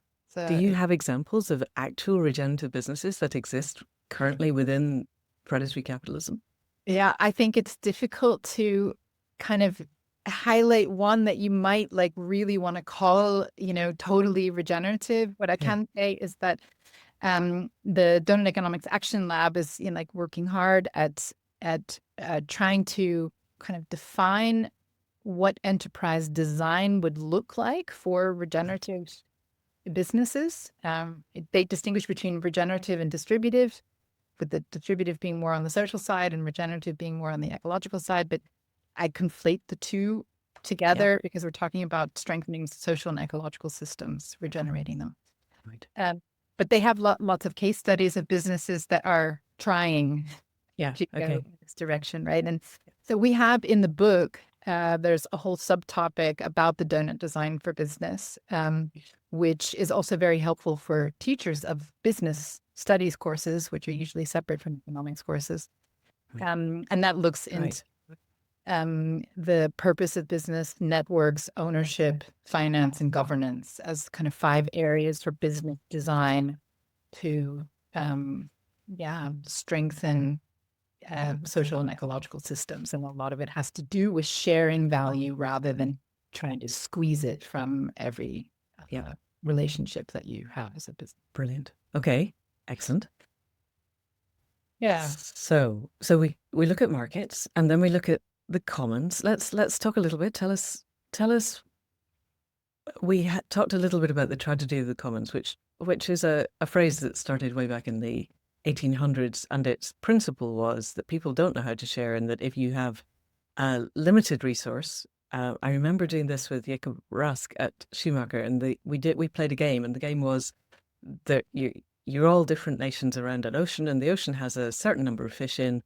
Do you have examples of actual regenerative businesses that exist currently within predatory capitalism? Yeah, I think it's difficult to kind of highlight one that you might like really want to call, totally regenerative. What I Yeah. can say is that the Donut Economics Action Lab is like working hard at trying to kind of define what enterprise design would look like for regenerative businesses. They distinguish between regenerative and distributive, with the distributive being more on the social side and regenerative being more on the ecological side. But I conflate the two together because we're talking about strengthening social and ecological systems, regenerating them. Right. But they have lots of case studies of businesses that are trying to go in this direction, right? And so we have in the book, there's a whole subtopic about the donut design for business, which is also very helpful for teachers of business studies courses, which are usually separate from economics courses. And that looks into the purpose of business, networks, ownership, finance, and governance as kind of 5 areas for business design to, strengthen social and ecological systems. And a lot of it has to do with sharing value rather than trying to squeeze it from every relationship that you have as a business. Brilliant. Okay. Excellent. Yeah. So we look at markets and then we look at the commons. Let's talk a little bit. Tell us. We talked a little bit about the tragedy of the commons, which is a phrase that started way back in the 1800s, and its principle was that people don't know how to share, and that if you have a limited resource, I remember doing this with Jacob Rask at Schumacher, and we played a game, and the game was that you're all different nations around an ocean, and the ocean has a certain number of fish in,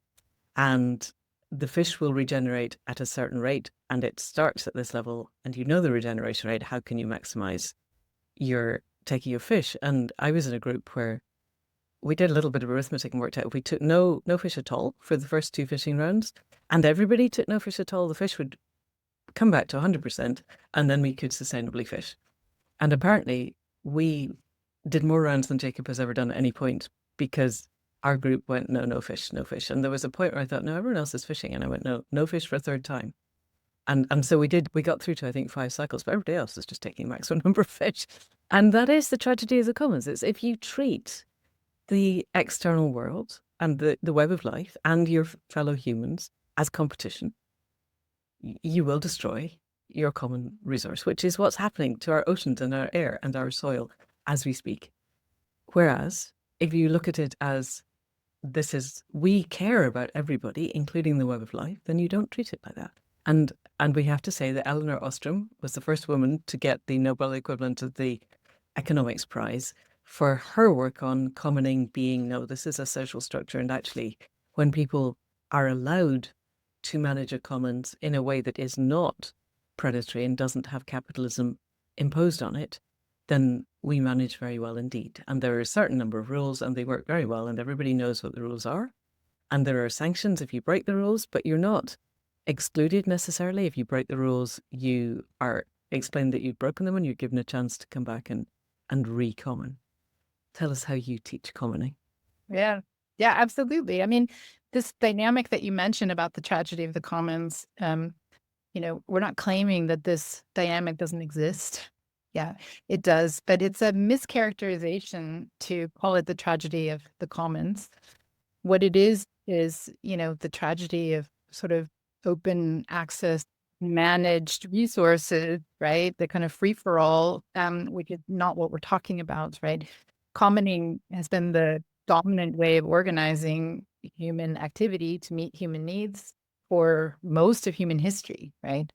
and the fish will regenerate at a certain rate, and it starts at this level, and you know the regeneration rate. How can you maximize your taking of fish? And I was in a group where we did a little bit of arithmetic and worked out if we took no fish at all for the first 2 fishing rounds, and everybody took no fish at all, the fish would come back to 100%, and then we could sustainably fish. And apparently we did more rounds than Jacob has ever done at any point, because our group went, no fish. And there was a point where I thought, no, everyone else is fishing. And I went, no fish for a 3rd time. And so we got through to, I think, 5 cycles, but everybody else is just taking maximum number of fish. And that is the tragedy of the commons. It's if you treat the external world and the web of life and your fellow humans as competition, you will destroy your common resource, which is what's happening to our oceans and our air and our soil as we speak. Whereas if you look at it as we care about everybody, including the web of life, then you don't treat it like that. And we have to say that Elinor Ostrom was the first woman to get the Nobel equivalent of the Economics Prize for her work on commoning being, no, this is a social structure. And actually, when people are allowed to manage a commons in a way that is not predatory and doesn't have capitalism imposed on it, then we manage very well indeed. And there are a certain number of rules and they work very well and everybody knows what the rules are. And there are sanctions if you break the rules, but you're not excluded necessarily. If you break the rules, you are explained that you've broken them and you're given a chance to come back and re-common. Tell us how you teach commoning. Yeah, absolutely. I mean, this dynamic that you mentioned about the tragedy of the commons, we're not claiming that this dynamic doesn't exist. Yeah, it does. But it's a mischaracterization to call it the tragedy of the commons. What it is, the tragedy of sort of open access, managed resources, right? The kind of free for all, which is not what we're talking about, right? Commoning has been the dominant way of organizing human activity to meet human needs for most of human history, right?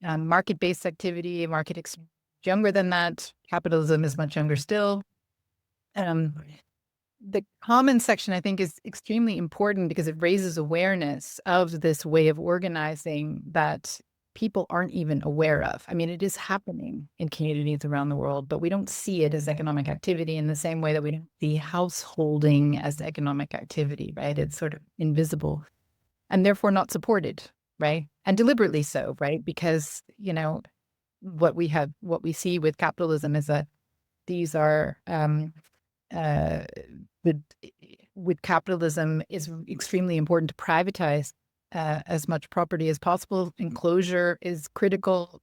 Market-based activity, market younger than that. Capitalism is much younger still. the commons section, I think, is extremely important because it raises awareness of this way of organizing that people aren't even aware of. I mean, it is happening in communities around the world, but we don't see it as economic activity in the same way that we don't see householding as economic activity, right? It's sort of invisible and therefore not supported, right? And deliberately so, right? Because, what we see with capitalism is that these are uh, with capitalism is extremely important to privatize as much property as possible. Enclosure is critical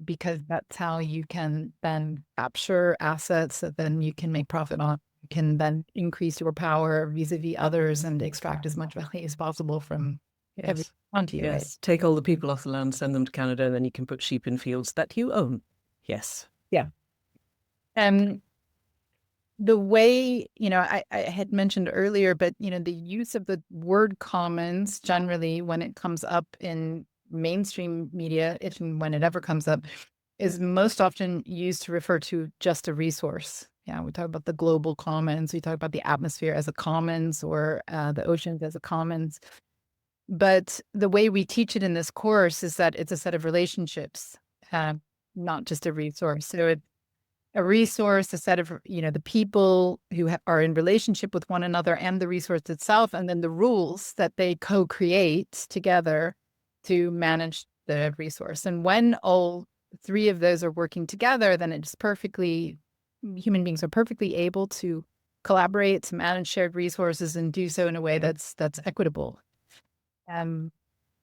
because that's how you can then capture assets that then you can make profit on. You can then increase your power vis-a-vis others and extract as much value as possible from everything onto you. Yes. Take all the people off the land, send them to Canada, and then you can put sheep in fields that you own. Yes. Yeah. The way, I had mentioned earlier, but, the use of the word commons generally when it comes up in mainstream media, if and when it ever comes up, is most often used to refer to just a resource. Yeah, we talk about the global commons, we talk about the atmosphere as a commons or the oceans as a commons. But the way we teach it in this course is that it's a set of relationships, not just a resource. So a resource, a set of, the people who are in relationship with one another and the resource itself, and then the rules that they co-create together to manage the resource. And when all three of those are working together, then human beings are perfectly able to collaborate, to manage shared resources and do so in a way that's equitable.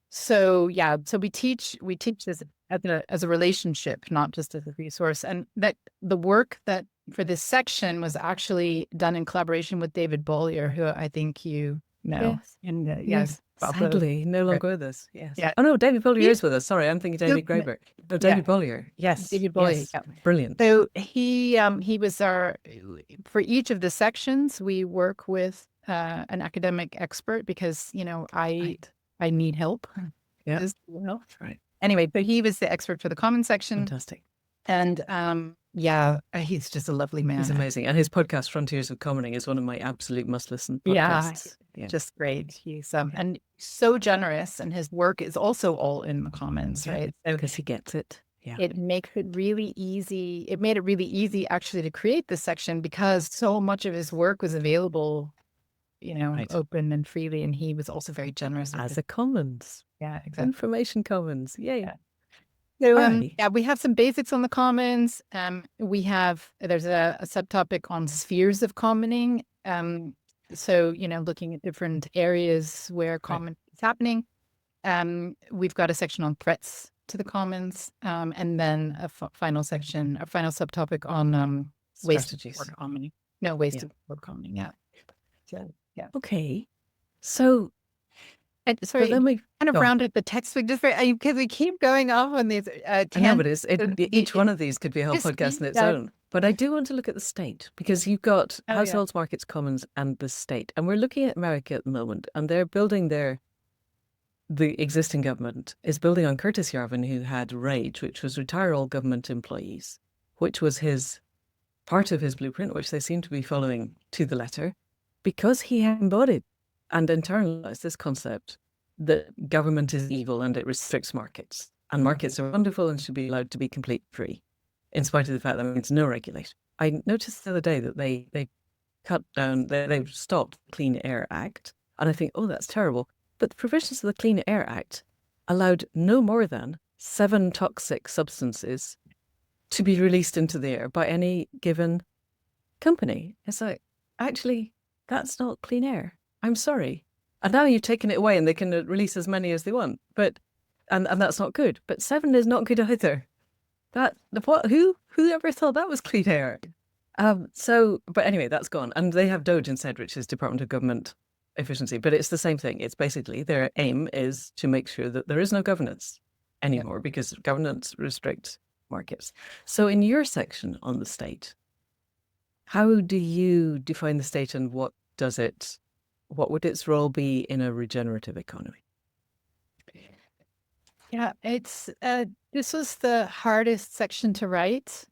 So we teach this as a relationship, not just as a resource. And that the work that for this section was actually done in collaboration with David Bollier, who I think you know. Yes. And Yes. Sadly, no longer with us. Yes. Yeah. Oh no, David Bollier is with us. Sorry, I'm thinking David Graeber. No, David Bollier. Yes. David Bollier. Yes. Yeah. Brilliant. So he was for each of the sections, we work with an academic expert because, I need help. Yeah. As well. That's right. Anyway, so he was the expert for the common section. Fantastic. And he's just a lovely man. He's amazing. And his podcast, Frontiers of Commoning, is one of my absolute must-listen podcasts. Yeah, just great. He's and so generous, and his work is also all in the commons, right? Because he gets it. Yeah. It makes it really easy. It made it really easy actually to create this section because so much of his work was available, open and freely. And he was also very generous. As a commons. Yeah, exactly. Information commons. Yay. Yeah. So we have some basics on the commons. There's a subtopic on spheres of commoning. So, looking at different areas where common is happening. We've got a section on threats to the commons, and then a final subtopic on ways to support commoning. No, ways to support commoning. Yeah. So, yeah. Okay. So, sorry, then we kind of rounded the text just because we keep going off on these. I know, but each one of these could be a whole podcast in its own. But I do want to look at the state because you've got households, markets, commons, and the state, and we're looking at America at the moment, and they're building the existing government is building on Curtis Yarvin, who had RAGE, which was retire all government employees, which was part of his blueprint, which they seem to be following to the letter, because he had embodied and internalized this concept that government is evil and it restricts markets. And markets are wonderful and should be allowed to be completely free, in spite of the fact that it means no regulation. I noticed the other day that they cut down, they've stopped the Clean Air Act. And I think, oh, that's terrible. But the provisions of the Clean Air Act allowed no more than 7 toxic substances to be released into the air by any given company. It's like, actually, that's not clean air. I'm sorry. And now you've taken it away and they can release as many as they want. But and that's not good. But 7 is not good either. Who ever thought that was clean air? But anyway, that's gone. And they have DOGE instead, which is Department of Government Efficiency. But it's the same thing. It's basically their aim is to make sure that there is no governance anymore because governance restricts markets. So in your section on the state, how do you define the state and what would its role be in a regenerative economy? Yeah, this was the hardest section to write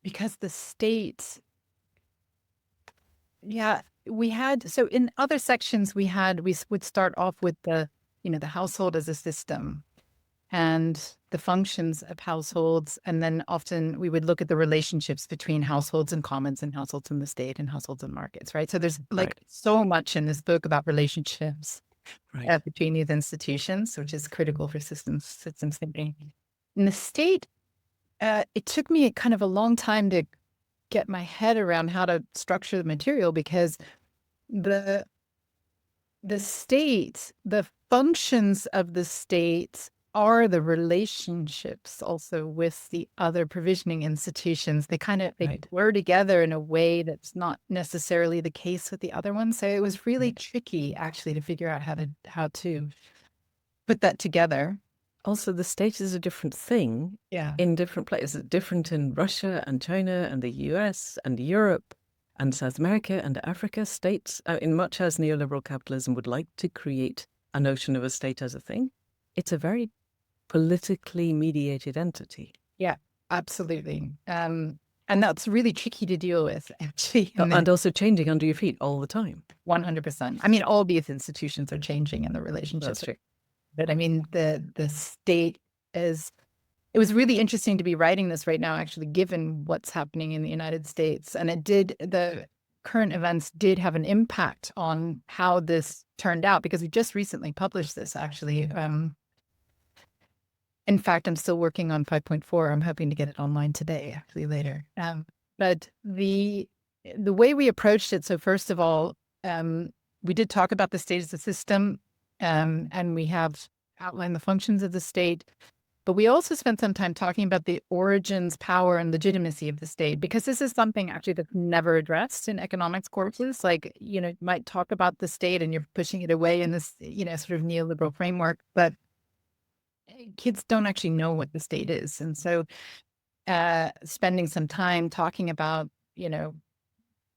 because the state Yeah, we had, so in other sections we would start off with the household as a system and the functions of households. And then often we would look at the relationships between households and commons and households and the state and households and markets, right? So there's like Right. so much in this book about relationships Right. between these institutions, which is critical for systems thinking. In the state, it took me kind of a long time to get my head around how to structure the material because the the state, the functions of the state are the relationships also with the other provisioning institutions. They Right. blur together in a way that's not necessarily the case with the other ones. So it was really Right. tricky actually to figure out how to put that together. Also, the state is a different thing Yeah. in different places. It's different in Russia and China and the US and Europe and South America and Africa. States, in much as neoliberal capitalism would like to create a notion of a state as a thing, it's a very politically mediated entity. Yeah, absolutely. And that's really tricky to deal with, actually, in the And also changing under your feet all the time. 100%. I mean, all these institutions are changing in the That's relationships. true. But I mean, the state is, it was really interesting to be writing this right now, actually, given what's happening in the United States. And the current events did have an impact on how this turned out, because we just recently published this, actually. In fact, I'm still working on 5.4. I'm hoping to get it online today, actually, later. But the way we approached it, so first of all, we did talk about the state as a system, and we have outlined the functions of the state. But we also spent some time talking about the origins, power, and legitimacy of the state, because this is something actually that's never addressed in economics courses. Like, you might talk about the state and you're pushing it away in this, sort of neoliberal framework, but kids don't actually know what the state is. And so spending some time talking about,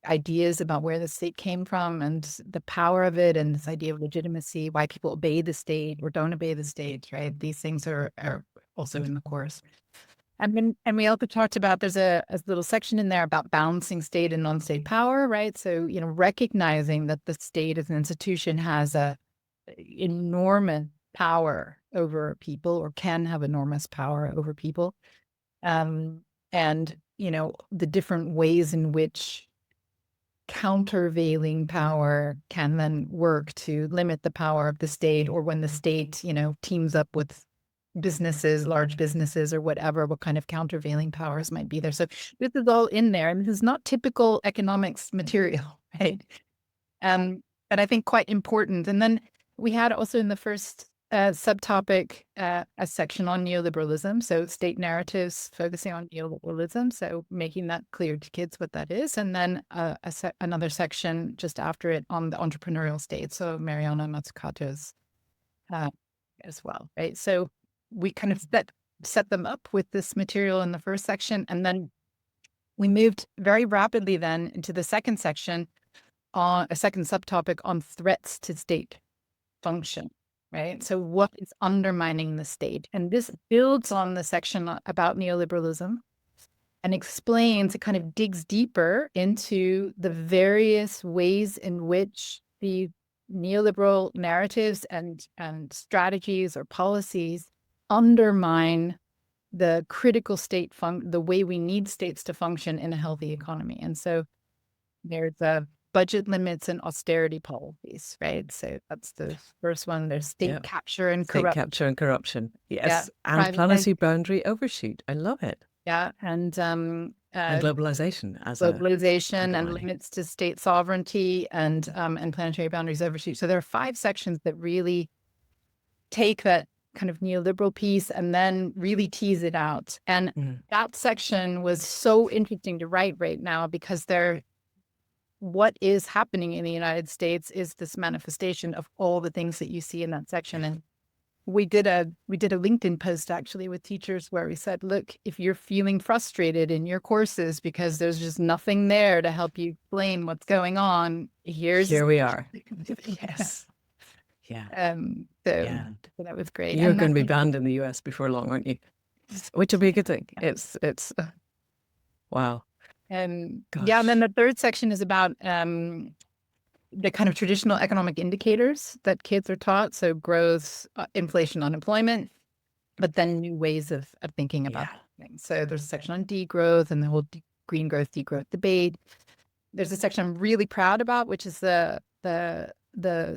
ideas about where the state came from and the power of it and this idea of legitimacy, why people obey the state or don't obey the state, right? These things are also in the course. And we also talked about, there's a little section in there about balancing state and non-state power, right? So, recognizing that the state as an institution has a enormous power over people, or can have enormous power over people. And, the different ways in which countervailing power can then work to limit the power of the state, or when the state, teams up with businesses, large businesses or whatever, what kind of countervailing powers might be there. So this is all in there. And this is not typical economics material, right? But I think quite important. And then we had also in the first subtopic a section on neoliberalism. So state narratives focusing on neoliberalism. So making that clear to kids what that is. And then another section just after it on the entrepreneurial state. So Mariana Mazzucato's as well, right? So we kind of set them up with this material in the first section. And then we moved very rapidly then into the second section, on a second subtopic on threats to state function, right? So what is undermining the state? And this builds on the section about neoliberalism and explains, it kind of digs deeper into the various ways in which the neoliberal narratives and strategies or policies undermine the critical state the way we need states to function in a healthy economy. And so there's budget limits and austerity policies, right? So that's the first one. There's state capture and State corruption. capture and corruption. Yes. Yeah, And planetary boundary overshoot. I love it. Yeah. And globalization as globalization and underlining. limits to state sovereignty and planetary boundaries overshoot. So there are 5 sections that really take that kind of neoliberal piece and then really tease it out. And that section was so interesting to write right now, because what is happening in the United States is this manifestation of all the things that you see in that section. And we did a LinkedIn post actually with teachers where we said, look, if you're feeling frustrated in your courses because there's just nothing there to help you explain what's going on, here we are. Yes. Yeah. So that was great. You're going to be banned in the US before long, aren't you? Which will be a good thing. It's wow. And yeah, and then Gosh. the third section is about the kind of traditional economic indicators that kids are taught. So growth, inflation, unemployment, but then new ways of thinking about Yeah. things. So there's a section on degrowth and the whole green growth, degrowth debate. There's a section I'm really proud about, which is the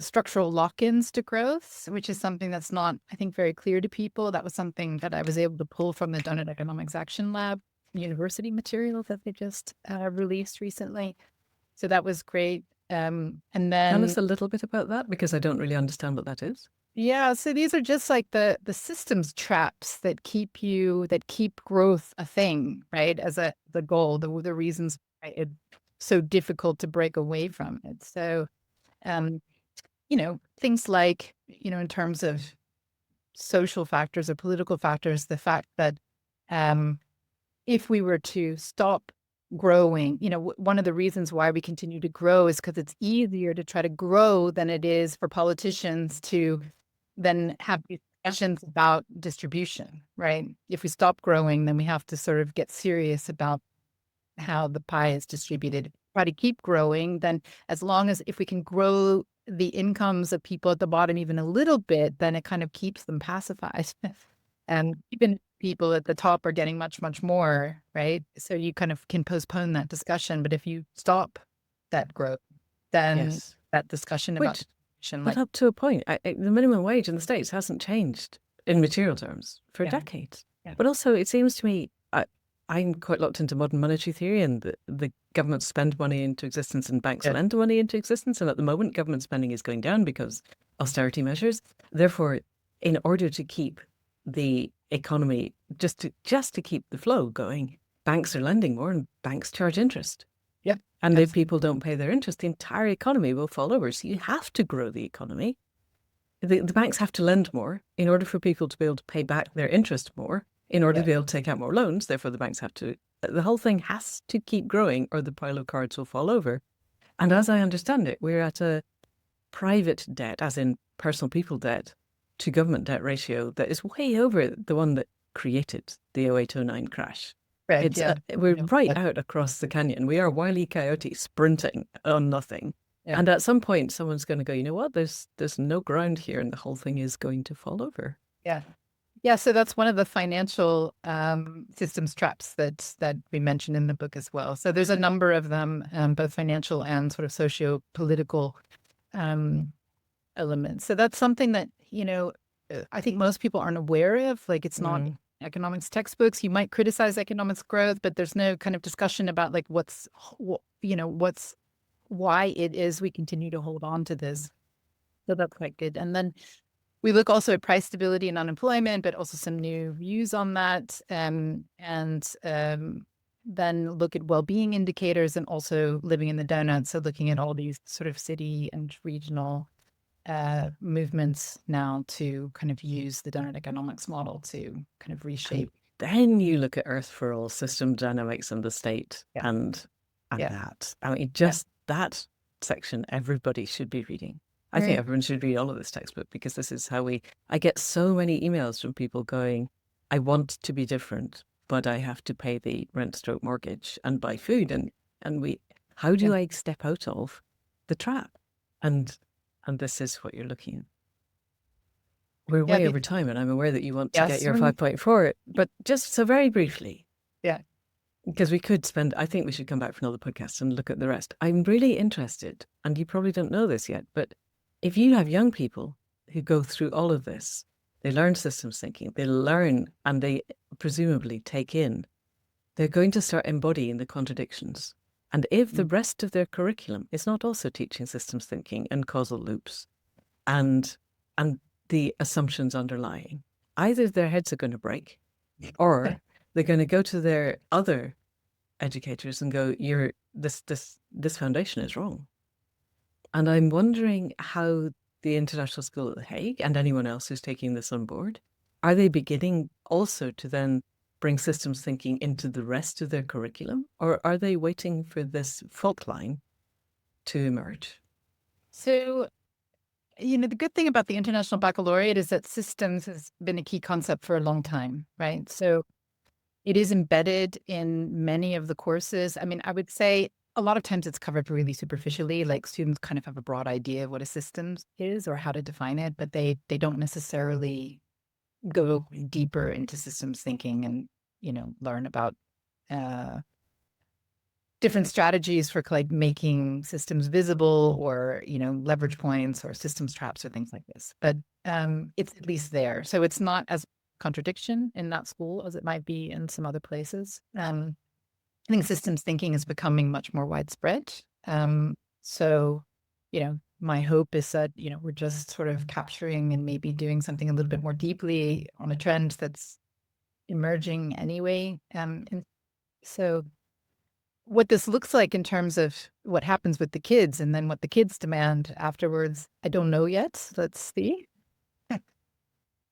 structural lock-ins to growth, which is something that's not, I think, very clear to people. That was something that I was able to pull from the Donut Economics Action Lab university material that they just released recently. So that was great. And Tell then us a little bit about that because I don't really understand what that is. yeah, so these are just like the systems traps that keep growth a thing, right? As the goal, the reasons why it's so difficult to break away from it. So um, things like, in terms of social factors or political factors, the fact that um, if we were to stop growing, one of the reasons why we continue to grow is because it's easier to try to grow than it is for politicians to then have these discussions about distribution, right? If we stop growing, then we have to sort of get serious about how the pie is distributed. Try to keep growing, then as long as if we can grow the incomes of people at the bottom even a little bit, then it kind of keeps them pacified. And even people at the top are getting much, much more, right? So you kind of can postpone that discussion. But if you stop that growth, then Yes. that discussion about Which, distribution, but like, up to a point, the minimum wage in the States hasn't changed in material terms for yeah, decades. yeah, But also, it seems to me, I'm quite locked into modern monetary theory, and the governments spend money into existence and banks yeah, lend money into existence. And at the moment, government spending is going down because austerity measures. Therefore, in order to keep the economy, just to keep the flow going, banks are lending more and banks charge interest. yeah, And if absolutely. people don't pay their interest, the entire economy will fall over. So you have to grow the economy. The banks have to lend more in order for people to be able to pay back their interest more, in order Yeah, to be able to take out more loans. Therefore, the banks have to, the whole thing has to keep growing or the pile of cards will fall over. And as I understand it, we're at a private debt, as in personal people debt, to government debt ratio that is way over the one that created the 0809 crash. correct. It's Yeah, we're yeah, right out across the canyon. We are Wile E. Coyote sprinting on nothing. yeah. And at some point, someone's going to go, you know what? There's no ground here, and the whole thing is going to fall over. Yeah. Yeah, so that's one of the financial systems traps that we mentioned in the book as well. So there's a number of them, both financial and sort of socio-political um, elements. So that's something that, I think most people aren't aware of. Like it's not Mm. economics textbooks. You might criticize economics growth, but there's no kind of discussion about like what's why it is we continue to hold on to this. So that's quite good. And then we look also at price stability and unemployment, but also some new views on that, and then look at well-being indicators and also living in the donut. So looking at all these sort of city and regional movements now to kind of use the donut economics model to kind of And reshape. then you look at Earth for All, system dynamics and the state, Yeah, and yeah, that. I mean, yeah. just that section, everybody should be reading. I think Right. everyone should read all of this textbook because this is how I get so many emails from people going, I want to be different, but I have to pay the rent stroke mortgage and buy food. And how Yeah, do I step out of the trap? And, and this is what you're looking at. We're yeah, way over time, and I'm aware that you want to get yes, your 5.4, but just so very briefly, yeah. because we could spend, I think we should come back for another podcast and look at the rest. I'm really interested, and you probably don't know this yet, but if you have young people who go through all of this, they learn systems thinking, they learn, and they presumably take in, they're going to start embodying the contradictions. And if the Mm. rest of their curriculum is not also teaching systems thinking and causal loops, and and the assumptions underlying, either their heads are going to break or they're going to go to their other educators and go, you're this foundation is wrong. And I'm wondering how the International School at The Hague and anyone else who's taking this on board, are they beginning also to then bring systems thinking into the rest of their curriculum, or are they waiting for this fault line to emerge? So the good thing about the International Baccalaureate is that systems has been a key concept for a long time, right? So It is embedded in many of the courses. I mean, I would say a lot of times it's covered really superficially, like students kind of have a broad idea of what a system is or how to define it, but they don't necessarily go deeper into systems thinking and, learn about uh, different strategies for like making systems visible or, leverage points or systems traps or things like this. But it's at least there. So it's not as contradiction in that school as it might be in some other places. I think systems thinking is becoming much more widespread. So, my hope is that, we're just sort of capturing and maybe doing something a little bit more deeply on a trend that's emerging anyway. And so what this looks like in terms of what happens with the kids and then what the kids demand afterwards, I don't know yet. Let's see.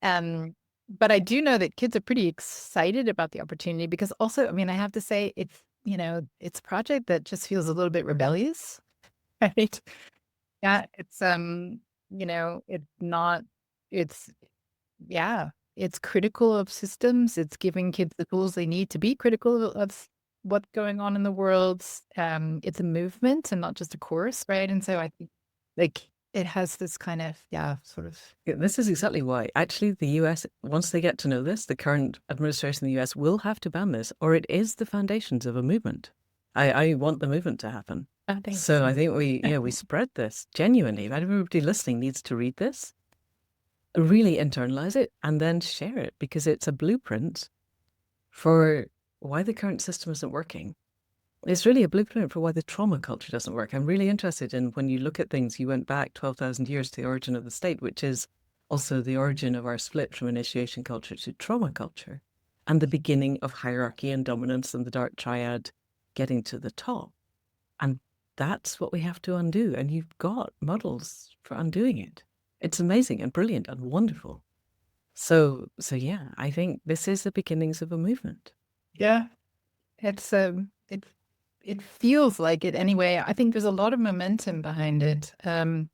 Um, but I do know that kids are pretty excited about the opportunity because also, I mean, I have to say it's a project that just feels a little bit rebellious, right? Yeah, it's not, it's, yeah, it's critical of systems. It's giving kids the tools they need to be critical of what's going on in the world. It's a movement and not just a course, right? And so I think like it has this kind of, yeah, sort of. Yeah, this is exactly why. Actually, the US, once they get to know this, the current administration in the US will have to ban this, or it is the foundations of a movement. I want the movement to happen. I think So I think we spread this genuinely. Everybody listening needs to read this, really internalize it, and then share it because it's a blueprint for why the current system isn't working. It's really a blueprint for why the trauma culture doesn't work. I'm really interested in when you look at things, you went back 12,000 years to the origin of the state, which is also the origin of our split from initiation culture to trauma culture and the beginning of hierarchy and dominance and the dark triad getting to the top. And that's what we have to undo. And you've got models for undoing it. It's amazing and brilliant and wonderful. So yeah, I think this is the beginnings of a movement. Yeah, it's it feels like it anyway. I think there's a lot of momentum behind it. And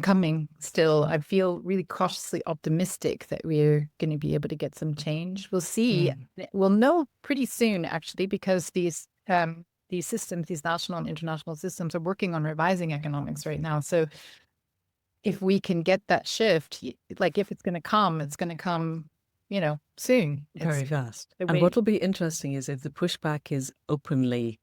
coming still, I feel really cautiously optimistic that we're going to be able to get some change. We'll see. We'll know pretty soon, actually, because these systems, these national and international systems, are working on revising economics right now. So if we can get that shift, like if it's going to come, soon. Very fast. And what will be interesting is if the pushback is openly.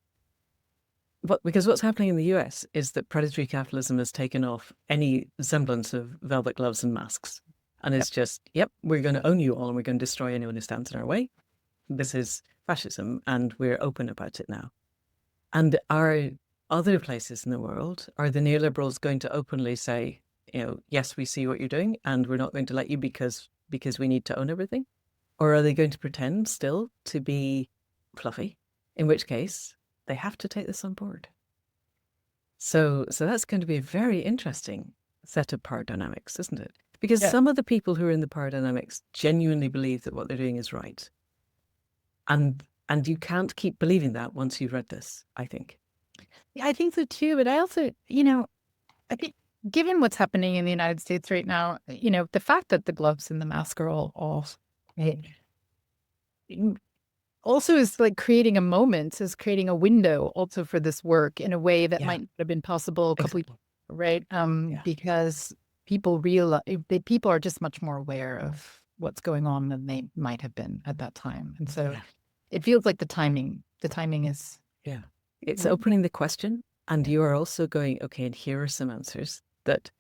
Because what's happening in the US is that predatory capitalism has taken off any semblance of velvet gloves and masks. And it's just, yep, we're going to own you all and we're going to destroy anyone who stands in our way. This is fascism and we're open about it now. And are other places in the world, are the neoliberals going to openly say, yes, we see what you're doing and we're not going to let you because we need to own everything? Or are they going to pretend still to be fluffy? In which case, they have to take this on board. So that's going to be a very interesting set of power dynamics, isn't it? Because some of the people who are in the power dynamics genuinely believe that what they're doing is right. And you can't keep believing that once you've read this, I think. Yeah, I think so too. But I also, I think given what's happening in the United States right now, the fact that the gloves and the mask are all off, right, also is like creating a moment, is creating a window also for this work in a way that might not have been possible a couple of years ago, right? Because people realize people are just much more aware of what's going on than they might have been at that time. And so it feels like the timing is. Yeah. It's opening the question. And you are also going, okay, and here are some answers that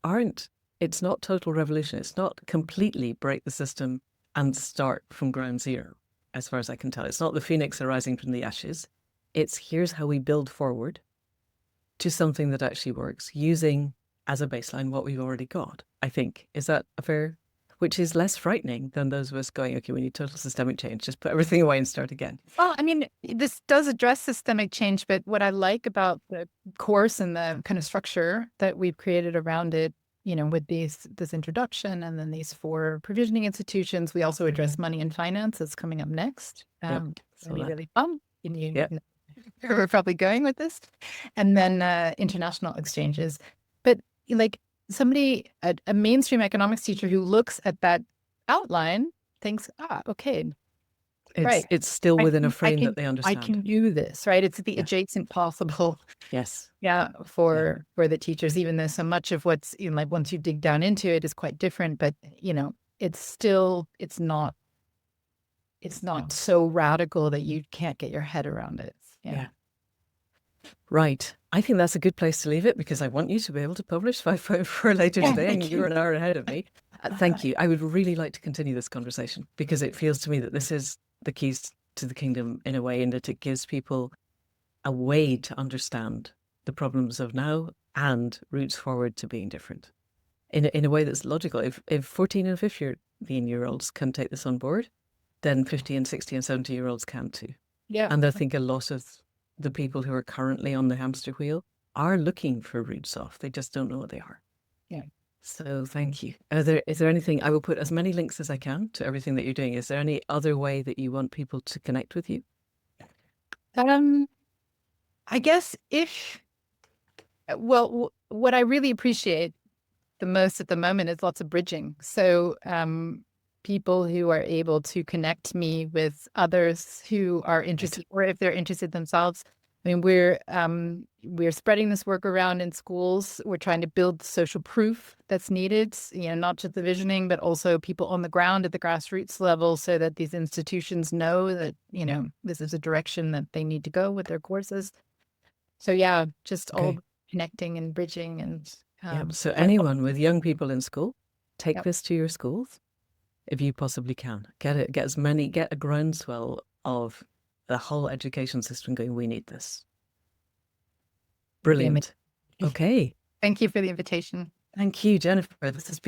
aren't, it's not total revolution. It's not completely break the system and start from ground zero. As far as I can tell, it's not the phoenix arising from the ashes. It's here's how we build forward to something that actually works using as a baseline what we've already got, I think. Is that a fair, which is less frightening than those of us going, okay, we need total systemic change. Just put everything away and start again. Well, I mean, this does address systemic change, but what I like about the course and the kind of structure that we've created around it, with this introduction and then these 4 provisioning institutions, we also address money and finance that's coming up next. Really fun. We're probably going with this. And then international exchanges. But like somebody, a mainstream economics teacher who looks at that outline thinks, okay, Right. It's still within a frame that they I understand. can do this, right? It's the Yeah. adjacent possible, Yes. yeah, Yeah. for the teachers, even though so much of what's, you know, like once you dig down into it is quite different, but you know, it's still it's not so radical that you can't get your head around it. Yeah. Yeah. Right. I think that's a good place to leave it because I want you to be able to publish 5.4 later Yeah, today, and thank you're you. an hour ahead of me. Thank you. I would really like to continue this conversation because it feels to me that this is the keys to the kingdom in a way, in that it gives people a way to understand the problems of now and routes forward to being different in a way that's logical. If 14 and 15-year-olds can take this on board, then 50 and 60 and 70-year-olds can too. Yeah. And I think a lot of the people who are currently on the hamster wheel are looking for routes off. They just don't know what they are. Yeah. So thank you. Is there anything, I will put as many links as I can to everything that you're doing. Is there any other way that you want people to connect with you? I guess what I really appreciate the most at the moment is lots of bridging. So, people who are able to connect me with others who are interested, or if they're interested themselves. I mean, we're spreading this work around in schools. We're trying to build social proof that's needed, you know, not just the visioning, but also people on the ground at the grassroots level, so that these institutions know that, you know, this is a direction that they need to go with their courses. So yeah, just all connecting and bridging and Yeah. So anyone with young people in school, take yep. this to your schools if you possibly can. Get a groundswell of the whole education system going, we need this. Brilliant. Okay. Thank you for the invitation. Thank you, Jennifer. This has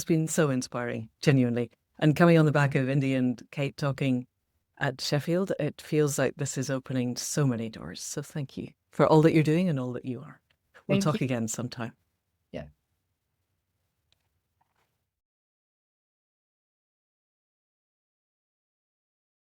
been so inspiring, genuinely. And coming on the back of Indy and Kate talking at Sheffield, it feels like this is opening so many doors. So thank you for all that you're doing and all that you are. We'll talk again sometime. Yeah.